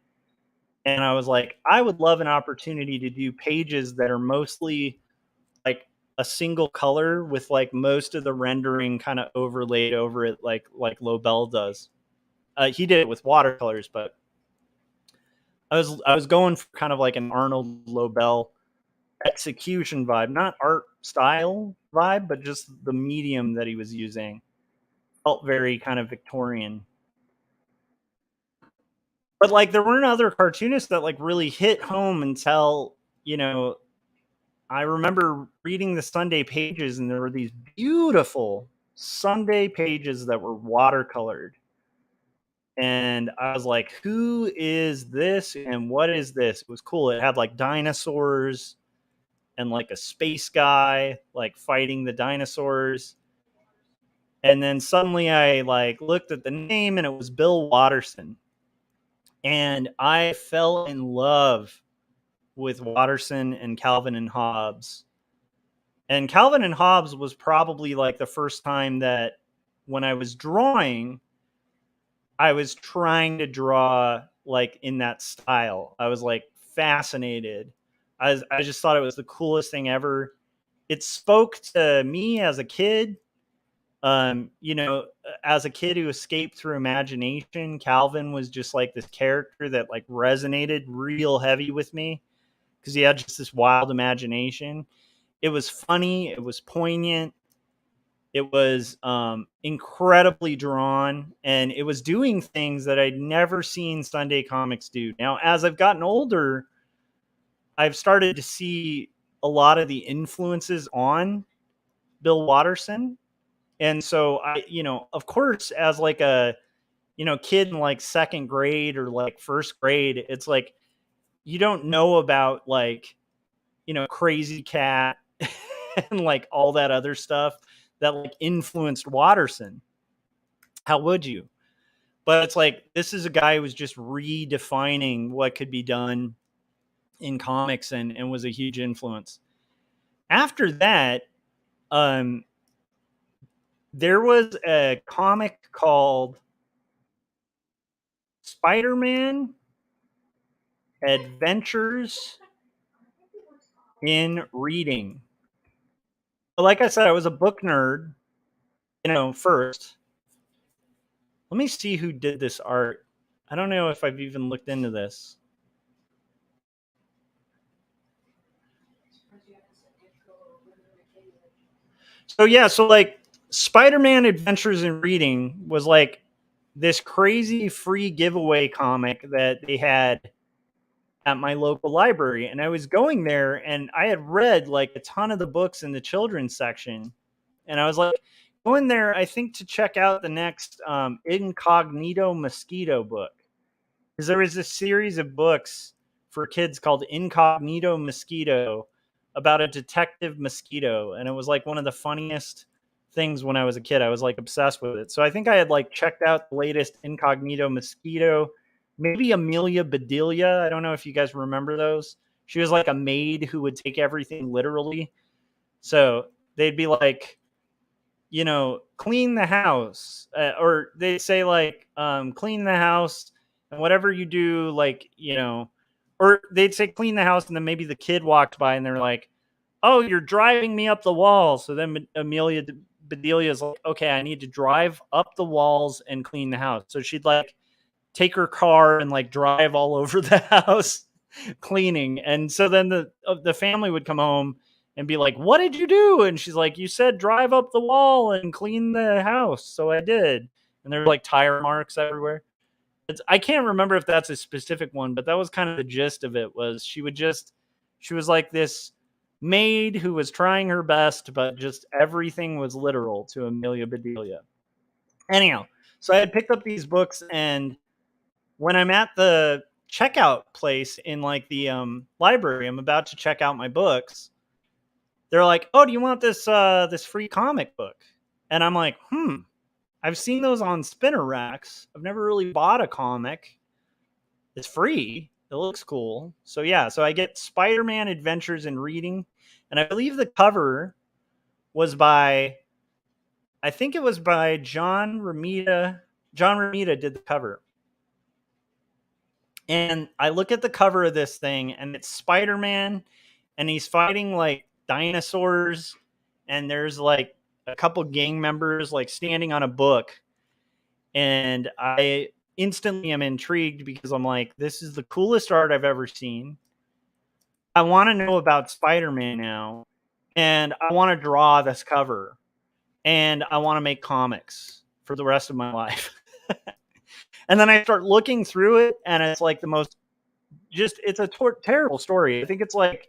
and I was like, I would love an opportunity to do pages that are mostly like a single color with like most of the rendering kind of overlaid over it, like Lobel does. He did it with watercolors, but I was going for kind of like an Arnold Lobel execution vibe, not art style vibe, but just the medium that he was using felt very kind of Victorian. But like there weren't other cartoonists that like really hit home until, I remember reading the Sunday pages and there were these beautiful Sunday pages that were watercolored. And I was like, who is this and what is this? It was cool. It had like dinosaurs and like a space guy like fighting the dinosaurs. And then suddenly I like looked at the name and it was Bill Watterson. And I fell in love with Watterson and Calvin and Hobbes. And Calvin and Hobbes was probably like the first time that when I was drawing, I was trying to draw like in that style. I was like fascinated. I just thought it was the coolest thing ever. It spoke to me as a kid. As a kid who escaped through imagination, Calvin was just like this character that like resonated real heavy with me because he had just this wild imagination. It was funny. It was poignant. It was incredibly drawn, and it was doing things that I'd never seen Sunday comics do. Now, as I've gotten older, I've started to see a lot of the influences on Bill Watterson. And so of course, as like a, kid in like second grade or like first grade, it's like, you don't know about like, Crazy Cat and like all that other stuff that like influenced Watterson. How would you? But it's like, this is a guy who was just redefining what could be done in comics and was a huge influence. After that, there was a comic called Spider-Man Adventures in Reading. Like I said, I was a book nerd, first. Let me see who did this art. I don't know if I've even looked into this. So like Spider-Man Adventures in Reading was like this crazy free giveaway comic that they had at my local library. And I was going there and I had read like a ton of the books in the children's section. And I was like going there, I think, to check out the next Incognito Mosquito book. Because there was this series of books for kids called Incognito Mosquito about a detective mosquito. And it was like one of the funniest things when I was a kid. I was like obsessed with it. So I think I had like checked out the latest Incognito Mosquito. Maybe Amelia Bedelia. I don't know if you guys remember those. She was like a maid who would take everything literally. So they'd be like, clean the house. Or they'd say like, clean the house. And whatever you do, like, or they'd say clean the house. And then maybe the kid walked by and they're like, oh, you're driving me up the wall. So then Amelia Bedelia is like, okay, I need to drive up the walls and clean the house. So she'd like take her car and like drive all over the house cleaning. And so then the family would come home and be like, what did you do? And she's like, you said drive up the wall and clean the house. So I did. And there were like tire marks everywhere. I can't remember if that's a specific one, but that was kind of the gist of it. Was she was like this maid who was trying her best, but just everything was literal to Amelia Bedelia. Anyhow, so I had picked up these books, and when I'm at the checkout place in like the library, I'm about to check out my books. They're like, "Oh, do you want this this free comic book?" And I'm like, I've seen those on spinner racks. I've never really bought a comic. It's free. It looks cool. So yeah, so I get Spider-Man Adventures in Reading, and I believe the cover was by, I think it was by John Romita. John Romita did the cover. And I look at the cover of this thing, and it's Spider-Man, and he's fighting like dinosaurs, and there's like a couple gang members like standing on a book. And I instantly am intrigued because I'm like, this is the coolest art I've ever seen. I want to know about Spider-Man now, and I want to draw this cover, and I want to make comics for the rest of my life. And then I start looking through it, and it's like the most it's a terrible story. I think it's like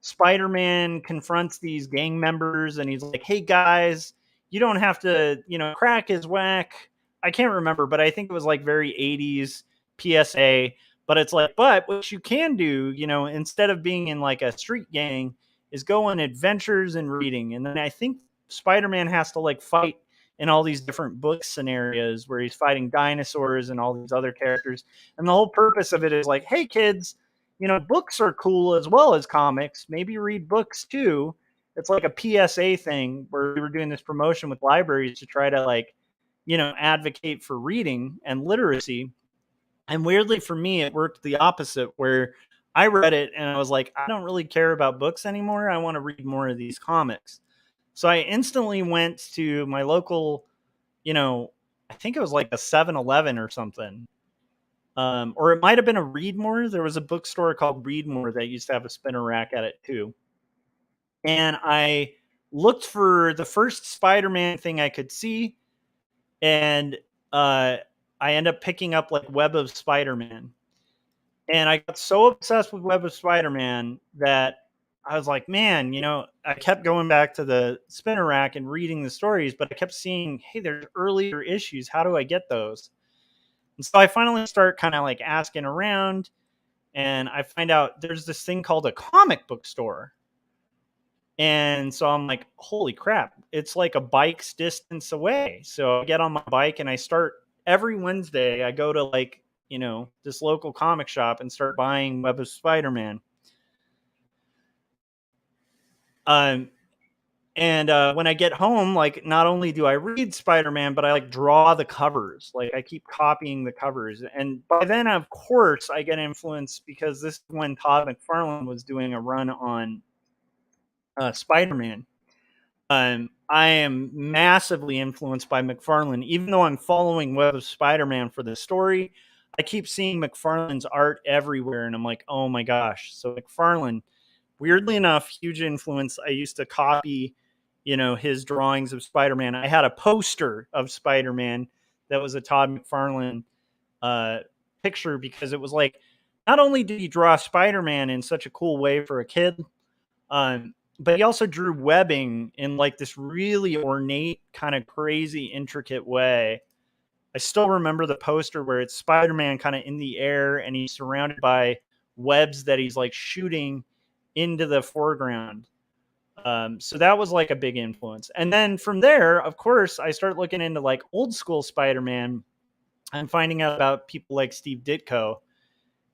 Spider-Man confronts these gang members, and he's like, hey guys, you don't have to, crack his whack. I can't remember, but I think it was like very 80s PSA. But it's like, but what you can do, instead of being in like a street gang, is go on adventures and reading. And then I think Spider-Man has to like fight in all these different book scenarios where he's fighting dinosaurs and all these other characters. And the whole purpose of it is like, hey kids, books are cool as well as comics. Maybe read books too. It's like a PSA thing where we were doing this promotion with libraries to try to like, advocate for reading and literacy. And weirdly for me, it worked the opposite, where I read it and I was like, I don't really care about books anymore. I want to read more of these comics. So I instantly went to my local, I think it was like a 7-Eleven or something. Or it might have been a Readmore. There was a bookstore called Readmore that used to have a spinner rack at it too. And I looked for the first Spider-Man thing I could see. And I end up picking up like Web of Spider-Man. And I got so obsessed with Web of Spider-Man that I was like, man, I kept going back to the spinner rack and reading the stories, but I kept seeing, hey, there's earlier issues. How do I get those? And so I finally start kind of like asking around, and I find out there's this thing called a comic book store. And so I'm like, holy crap, it's like a bike's distance away. So I get on my bike and I start every Wednesday. I go to like, this local comic shop and start buying Web of Spider-Man. And when I get home, like not only do I read Spider-Man, but I like draw the covers. Like I keep copying the covers. And by then, of course, I get influenced because this is when Todd McFarlane was doing a run on Spider-Man. I am massively influenced by McFarlane. Even though I'm following Web of Spider-Man for the story, I keep seeing McFarlane's art everywhere, and I'm like, oh my gosh. So McFarlane, weirdly enough, huge influence. I used to copy, his drawings of Spider-Man. I had a poster of Spider-Man that was a Todd McFarlane picture, because it was like, not only did he draw Spider-Man in such a cool way for a kid, but he also drew webbing in like this really ornate, kind of crazy, intricate way. I still remember the poster where it's Spider-Man kind of in the air and he's surrounded by webs that he's like shooting into the foreground. So that was like a big influence. And then from there, of course, I start looking into like old school Spider-Man and finding out about people like Steve Ditko.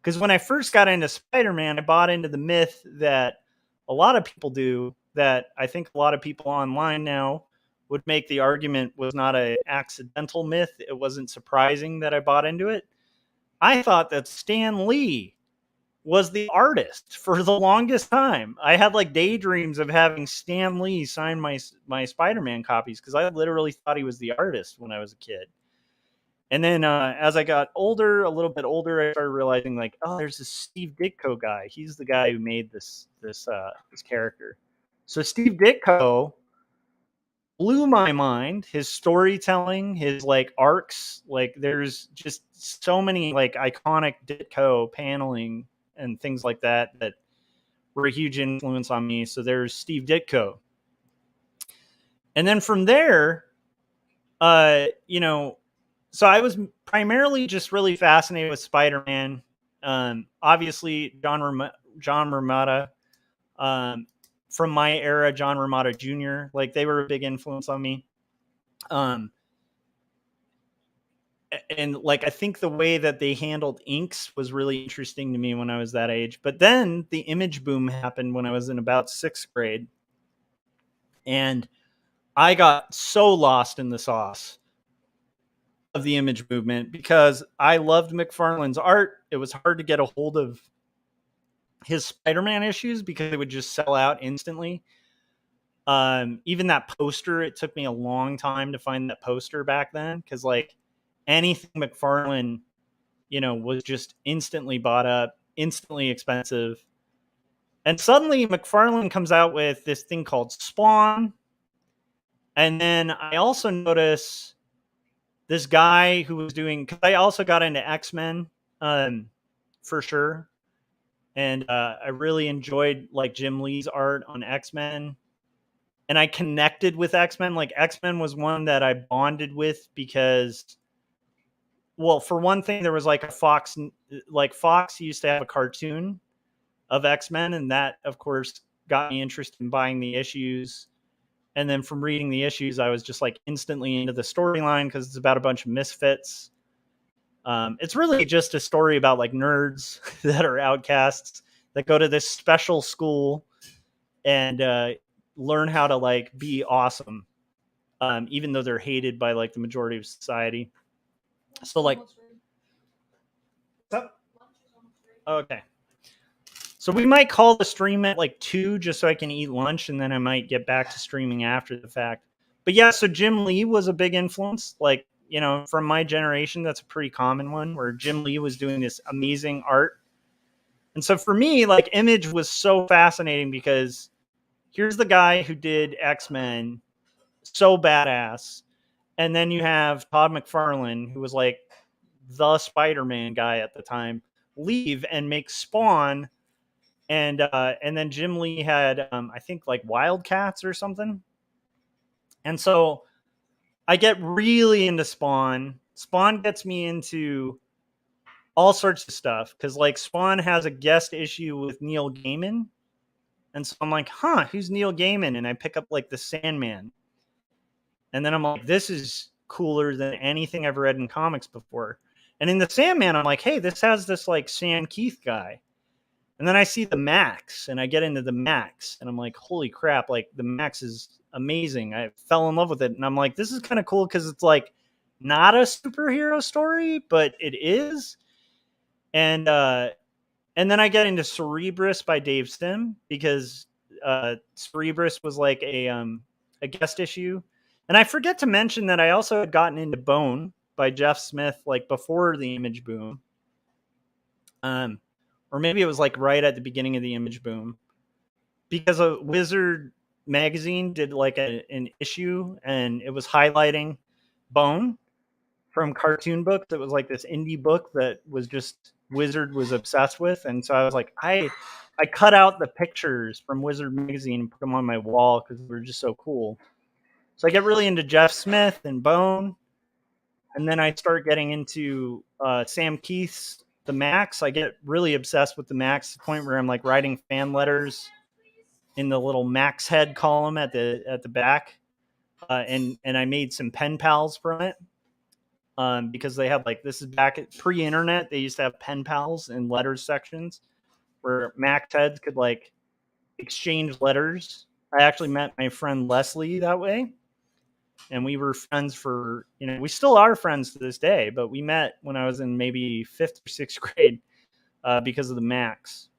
Because when I first got into Spider-Man, I bought into the myth that a lot of people do, that I think a lot of people online now would make the argument was not an accidental myth. It wasn't surprising that I bought into it. I thought that Stan Lee was the artist for the longest time. I had like daydreams of having Stan Lee sign my Spider-Man copies, because I literally thought he was the artist when I was a kid. And then as I got older, a little bit older, I started realizing like, oh, there's this Steve Ditko guy. He's the guy who made this character. So Steve Ditko blew my mind. His storytelling, his like arcs, like there's just so many like iconic Ditko paneling and things like that were a huge influence on me. So there's Steve Ditko. And then from there, so I was primarily just really fascinated with Spider-Man. Obviously, John Romita, from my era, John Romita Jr., like they were a big influence on me. and like I think the way that they handled inks was really interesting to me when I was that age. But then the image boom happened when I was in about 6th grade, and I got so lost in the sauce of the image movement because I loved McFarlane's art. It was hard to get a hold of his Spider-Man issues because they would just sell out instantly. Even that poster, it took me a long time to find that poster back then because like anything McFarlane, was just instantly bought up, instantly expensive. And suddenly McFarlane comes out with this thing called Spawn. And then I also notice this guy who was doing, because I also got into X-Men for sure. And I really enjoyed like Jim Lee's art on X-Men. And I connected with X-Men. Like X-Men was one that I bonded with because, well, for one thing, there was like Fox used to have a cartoon of X-Men. And that, of course, got me interested in buying the issues. And then from reading the issues, I was just like instantly into the storyline because it's about a bunch of misfits. It's really just a story about like nerds that are outcasts that go to this special school and learn how to like be awesome, even though they're hated by like the majority of society. So like, okay. So we might call the stream at like 2 just so I can eat lunch, and then I might get back to streaming after the fact. But yeah, so Jim Lee was a big influence. Like, from my generation, that's a pretty common one where Jim Lee was doing this amazing art. And so for me, like Image was so fascinating because here's the guy who did X-Men, so badass. And then you have Todd McFarlane, who was like the Spider-Man guy at the time, leave and make Spawn. And then Jim Lee had, I think, like Wildcats or something. And so I get really into Spawn. Spawn gets me into all sorts of stuff because, like, Spawn has a guest issue with Neil Gaiman. And so I'm like, who's Neil Gaiman? And I pick up, like, the Sandman. And then I'm like, this is cooler than anything I've read in comics before. And in the Sandman, I'm like, hey, this has this, like, Sam Keith guy. And then I see the Max, and I get into the Max, and I'm like, holy crap, like, the Max is amazing. I fell in love with it, and I'm like, this is kind of cool because it's, like, not a superhero story, but it is. And then I get into Cerebrus by Dave Sim because Cerebrus was, like, a guest issue. And I forget to mention that I also had gotten into Bone by Jeff Smith, like, before the Image boom. Or maybe it was like right at the beginning of the Image boom, because a Wizard magazine did like an issue and it was highlighting Bone from Cartoon Books. It was like this indie book that was just Wizard was obsessed with. And so I was like, I cut out the pictures from Wizard magazine and put them on my wall because they were just so cool. So I get really into Jeff Smith and Bone. And then I start getting into Sam Keith's The Max. I get really obsessed with The Max to the point where I'm like writing fan letters in the little Max head column at the back. And I made some pen pals from it because they had like, this is back at pre-internet. They used to have pen pals in letters sections where Max heads could like exchange letters. I actually met my friend Leslie that way. And we were friends for, we still are friends to this day, but we met when I was in maybe 5th or 6th grade because of the Max.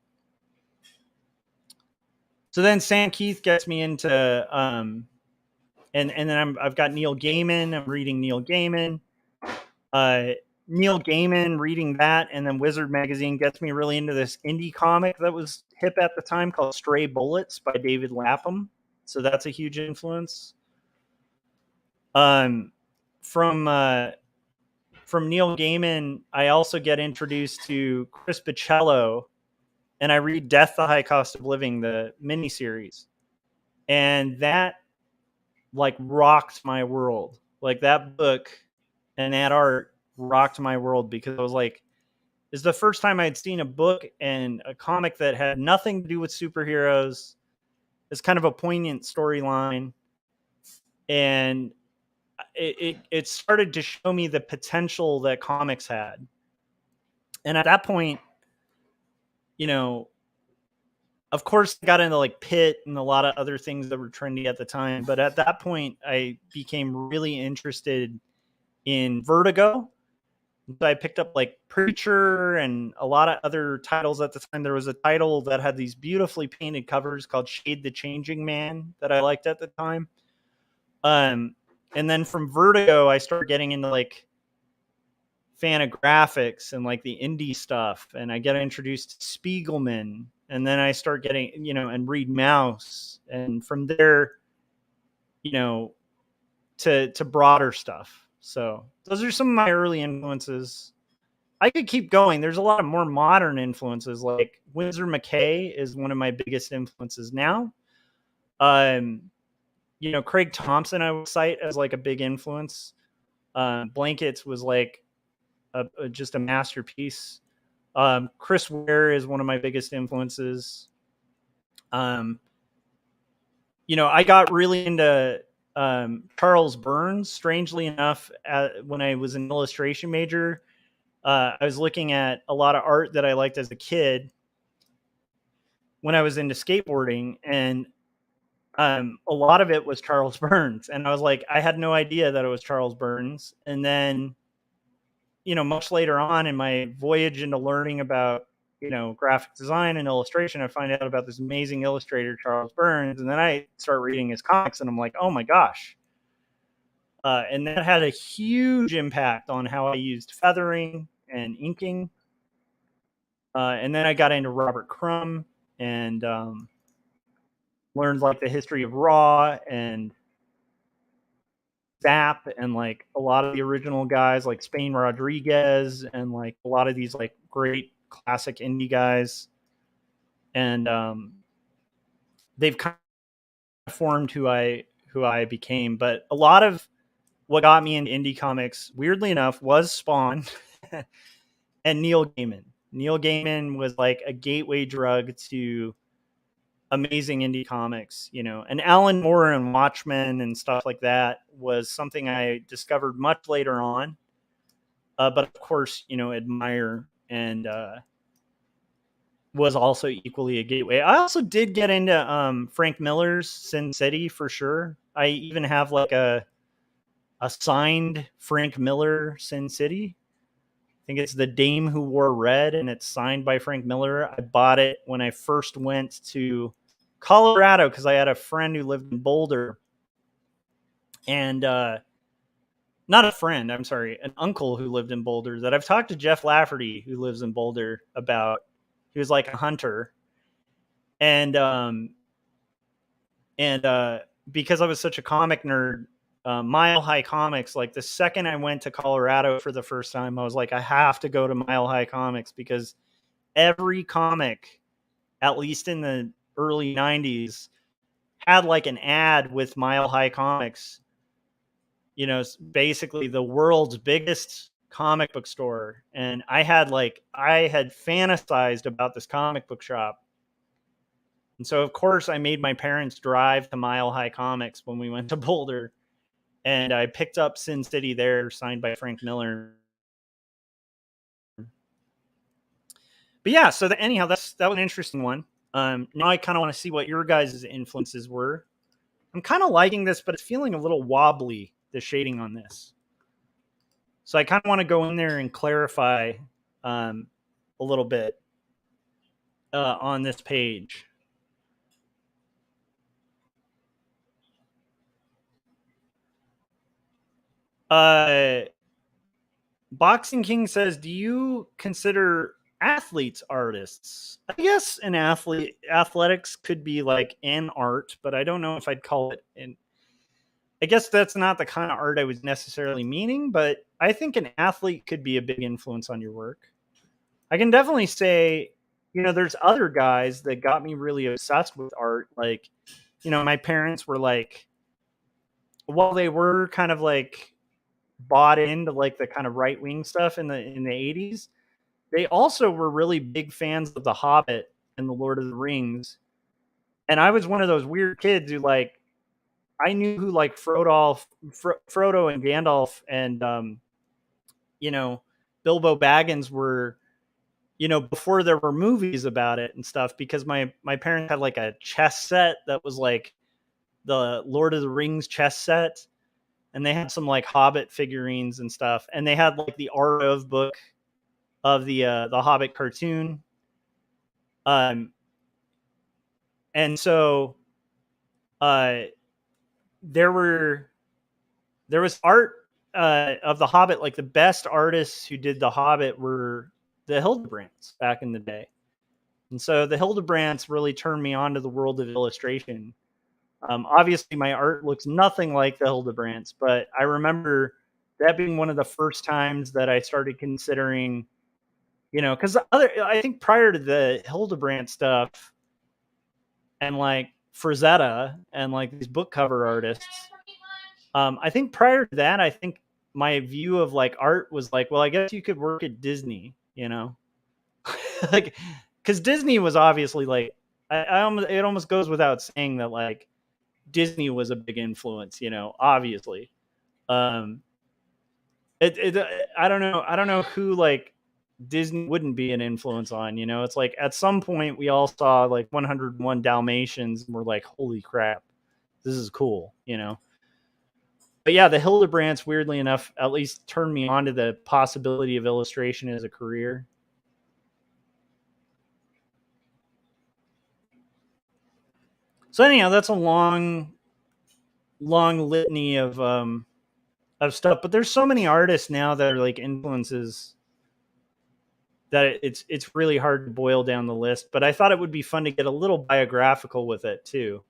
So then Sam Keith gets me into, and then I've got Neil Gaiman. I'm reading Neil Gaiman. Neil Gaiman, reading that, and then Wizard magazine gets me really into this indie comic that was hip at the time called Stray Bullets by David Lapham. So that's a huge influence. From Neil Gaiman, I also get introduced to Chris Bichello, and I read Death, the High Cost of Living, the miniseries. And that like rocked my world. Like that book and that art rocked my world because I was like, this is the first time I'd seen a book and a comic that had nothing to do with superheroes. It's kind of a poignant storyline. And it started to show me the potential that comics had. And at that point, of course, I got into like Pit and a lot of other things that were trendy at the time. But at that point, I became really interested in Vertigo. So I picked up like Preacher and a lot of other titles at the time. There was a title that had these beautifully painted covers called Shade the Changing Man that I liked at the time. And then from Vertigo, I started getting into like Fantagraphics and like the indie stuff. And I get introduced to Spiegelman. And then I start getting, and Reed Mouse. And from there, to broader stuff. So those are some of my early influences. I could keep going. There's a lot of more modern influences. Like Winsor McKay is one of my biggest influences now. Craig Thompson I would cite as like a big influence. Blankets was like just a masterpiece. Chris Ware is one of my biggest influences. I got really into Charles Burns, strangely enough, when I was an illustration major. I was looking at a lot of art that I liked as a kid when I was into skateboarding, and a lot of it was Charles Burns. And I was like, I had no idea that it was Charles Burns. And then, much later on in my voyage into learning about, graphic design and illustration, I find out about this amazing illustrator, Charles Burns. And then I start reading his comics and I'm like, oh my gosh. And that had a huge impact on how I used feathering and inking. And then I got into Robert Crumb and learned like the history of Raw and Zap and like a lot of the original guys like Spain Rodriguez and like a lot of these like great classic indie guys. And they've kind of formed who I became. But a lot of what got me into indie comics, weirdly enough, was Spawn and Neil Gaiman. Neil Gaiman was like a gateway drug to amazing indie comics, and Alan Moore and Watchmen and stuff like that was something I discovered much later on. But of course, admire and was also equally a gateway. I also did get into Frank Miller's Sin City for sure. I even have like a signed Frank Miller Sin City. I think it's The Dame Who Wore Red, and it's signed by Frank Miller. I bought it when I first went to Colorado because I had a friend who lived in Boulder. And not a friend, I'm sorry, an uncle who lived in Boulder that I've talked to Jeff Lafferty, who lives in Boulder, about. He was like a hunter. And because I was such a comic nerd, Mile High Comics, like the second I went to Colorado for the first time, I was like, I have to go to Mile High Comics because every comic, at least in the early 90s, had like an ad with Mile High Comics, basically the world's biggest comic book store. And I had fantasized about this comic book shop. And so of course I made my parents drive to Mile High Comics when we went to Boulder. And I picked up Sin City there, signed by Frank Miller. But yeah, so anyhow, that was an interesting one. Now I kind of want to see what your guys' influences were. I'm kind of liking this, but it's feeling a little wobbly, the shading on this. So I kind of want to go in there and clarify a little bit on this page. Boxing King says, do you consider athletes artists? I guess athletics could be like an art, but I don't know if I'd call it an. I guess that's not the kind of art I was necessarily meaning, but I think an athlete could be a big influence on your work. I can definitely say, there's other guys that got me really obsessed with art. Like, my parents were like, while they were kind of like bought into like the kind of right wing stuff in the 80s, they also were really big fans of The Hobbit and The Lord of the Rings. And I was one of those weird kids who like, I knew who like Frodo and Gandalf and Bilbo Baggins were, before there were movies about it and stuff, because my parents had like a chess set that was like the Lord of the Rings chess set, and they had some like Hobbit figurines and stuff, and they had like the art of book of the Hobbit cartoon. And so there was art of the Hobbit. Like the best artists who did the Hobbit were the Hildebrands back in the day. And so the Hildebrands really turned me on to the world of illustration. Obviously, my art looks nothing like the Hildebrands, but I remember that being one of the first times that I started considering, because I think prior to the Hildebrand stuff and like Frazetta and like these book cover artists, I think prior to that, I think my view of like art was like, well, I guess you could work at Disney, like, because Disney was obviously like, it almost goes without saying that like Disney was a big influence, obviously. I don't know who like Disney wouldn't be an influence on, it's like at some point we all saw like 101 Dalmatians and we're like, holy crap, this is cool, But yeah, the Hildebrands, weirdly enough, at least turned me on to the possibility of illustration as a career. So anyhow, that's a long litany of stuff. But there's so many artists now that are like influences that it's really hard to boil down the list. But I thought it would be fun to get a little biographical with it too.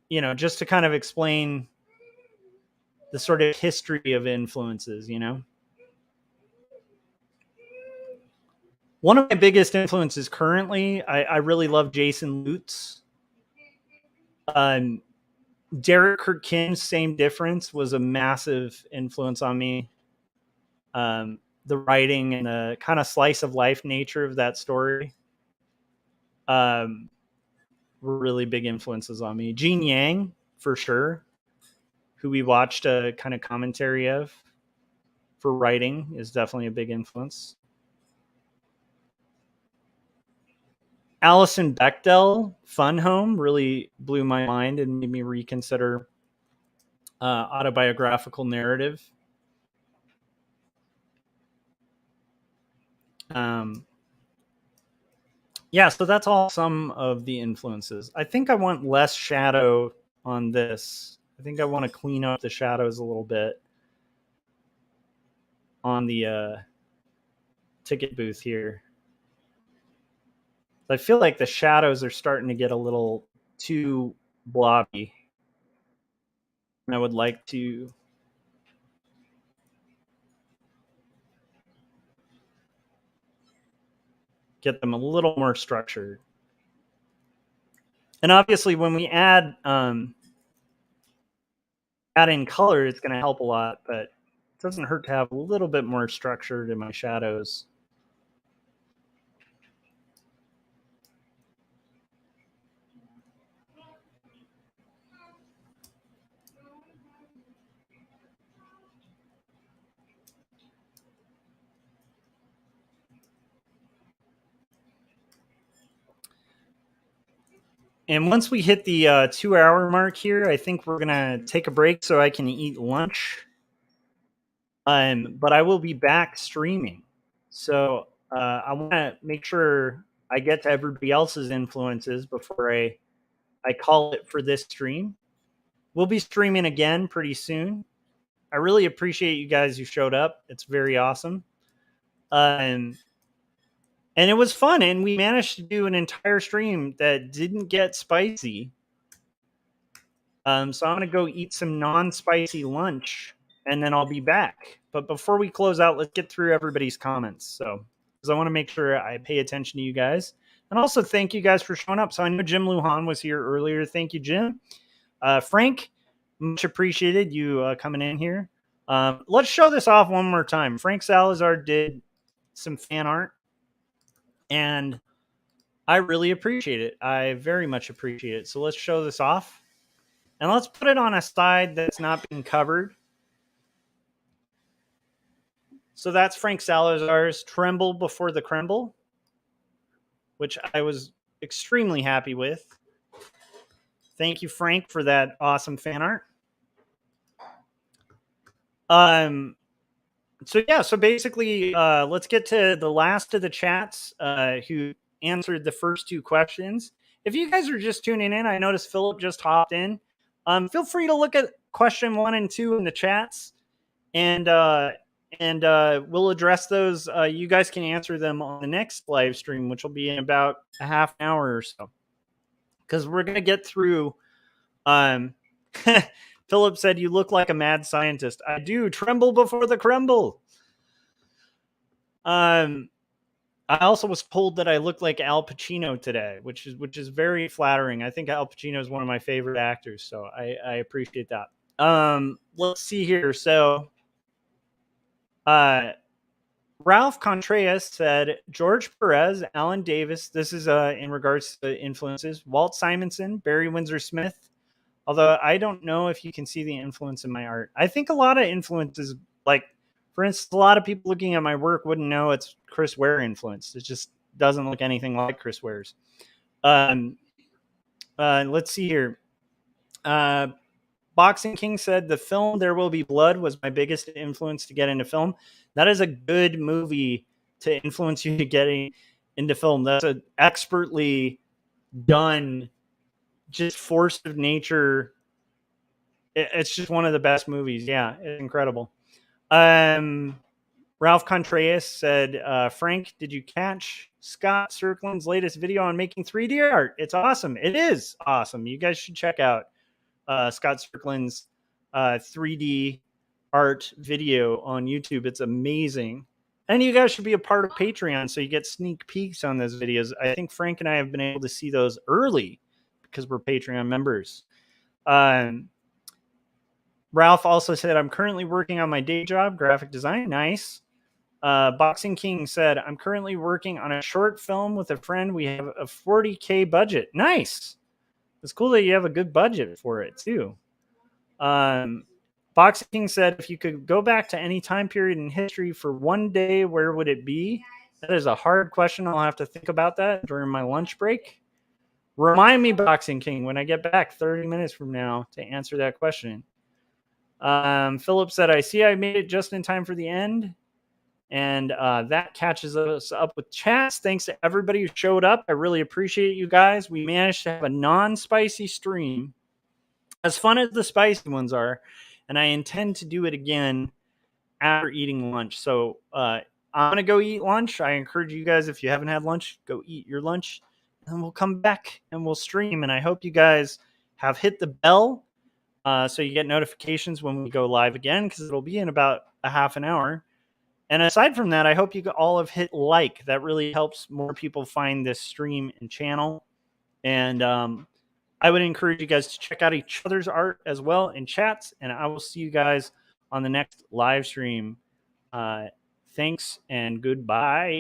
Just to kind of explain the sort of history of influences, One of my biggest influences currently, I really love Jason Lutz. Derek Kirkins, same difference, was a massive influence on me. The writing and the kind of slice of life nature of that story were really big influences on me. Gene Yang, for sure, who we watched a kind of commentary of for writing, is definitely a big influence. Alison Bechdel, Fun Home, really blew my mind and made me reconsider autobiographical narrative. Yeah, so that's all some of the influences. I think I want less shadow on this. I think I want to clean up the shadows a little bit on the ticket booth here. I feel like the shadows are starting to get a little too blobby. And I would like to get them a little more structured. And obviously when we add in color, it's going to help a lot, but it doesn't hurt to have a little bit more structure to my shadows. And once we hit the 2-hour mark here, I think we're going to take a break so I can eat lunch. But I will be back streaming. So I want to make sure I get to everybody else's influences before I call it for this stream. We'll be streaming again pretty soon. I really appreciate you guys who showed up. It's very awesome. And it was fun, and we managed to do an entire stream that didn't get spicy. So I'm going to go eat some non-spicy lunch, and then I'll be back. But before we close out, let's get through everybody's comments. So, because I want to make sure I pay attention to you guys. And also thank you guys for showing up. So I know Jim Lujan was here earlier. Thank you, Jim. Frank, much appreciated you coming in here. Let's show this off one more time. Frank Salazar did some fan art. And I really appreciate it. I very much appreciate it. So let's show this off. And let's put it on a side that's not being covered. So that's Frank Salazar's Tremble Before the Kremble, which I was extremely happy with. Thank you, Frank, for that awesome fan art. So basically, let's get to the last of the chats who answered the first two questions. If you guys are just tuning in, I noticed Philip just hopped in. Feel free to look at question 1 and 2 in the chats, and we'll address those. You guys can answer them on the next live stream, which will be in about a half an hour or so, because we're gonna get through. Philip said, "You look like a mad scientist." I do. Tremble before the Kremble. I also was told that I look like Al Pacino today, which is very flattering. I think Al Pacino is one of my favorite actors, so I appreciate that. Let's see here. So, Ralph Contreras said George Perez, Alan Davis. This is in regards to influences. Walt Simonson, Barry Windsor Smith. Although I don't know if you can see the influence in my art. I think a lot of influences, like, for instance, a lot of people looking at my work wouldn't know it's Chris Ware influenced. It just doesn't look anything like Chris Ware's. Let's see here. Boxing King said the film There Will Be Blood was my biggest influence to get into film. That is a good movie to influence you to getting into film. That's an expertly done, just force of nature. It's just one of the best movies. Yeah, it's incredible. Ralph Contreras said, Frank, did you catch Scott Circlin's latest video on making 3D art? It's awesome. It is awesome. You guys should check out Scott Circlin's 3D art video on YouTube. It's amazing. And you guys should be a part of Patreon so you get sneak peeks on those videos. I think Frank and I have been able to see those early because we're Patreon members. Ralph also said, I'm currently working on my day job, graphic design. Nice. Boxing King said, I'm currently working on a short film with a friend. We have a $40K budget. Nice. It's cool that you have a good budget for it, too. Boxing King said, if you could go back to any time period in history for one day, where would it be? That is a hard question. I'll have to think about that during my lunch break. Remind me, Boxing King, when I get back 30 minutes from now to answer that question. Philip said, I see I made it just in time for the end. And that catches us up with chats. Thanks to everybody who showed up. I really appreciate you guys. We managed to have a non-spicy stream, as fun as the spicy ones are. And I intend to do it again after eating lunch. So I'm going to go eat lunch. I encourage you guys, if you haven't had lunch, go eat your lunch. And we'll come back and we'll stream. And I hope you guys have hit the bell so you get notifications when we go live again, because it'll be in about a half an hour. And aside from that, I hope you all have hit like. That really helps more people find this stream and channel. And I would encourage you guys to check out each other's art as well in chats. And I will see you guys on the next live stream. Thanks and goodbye.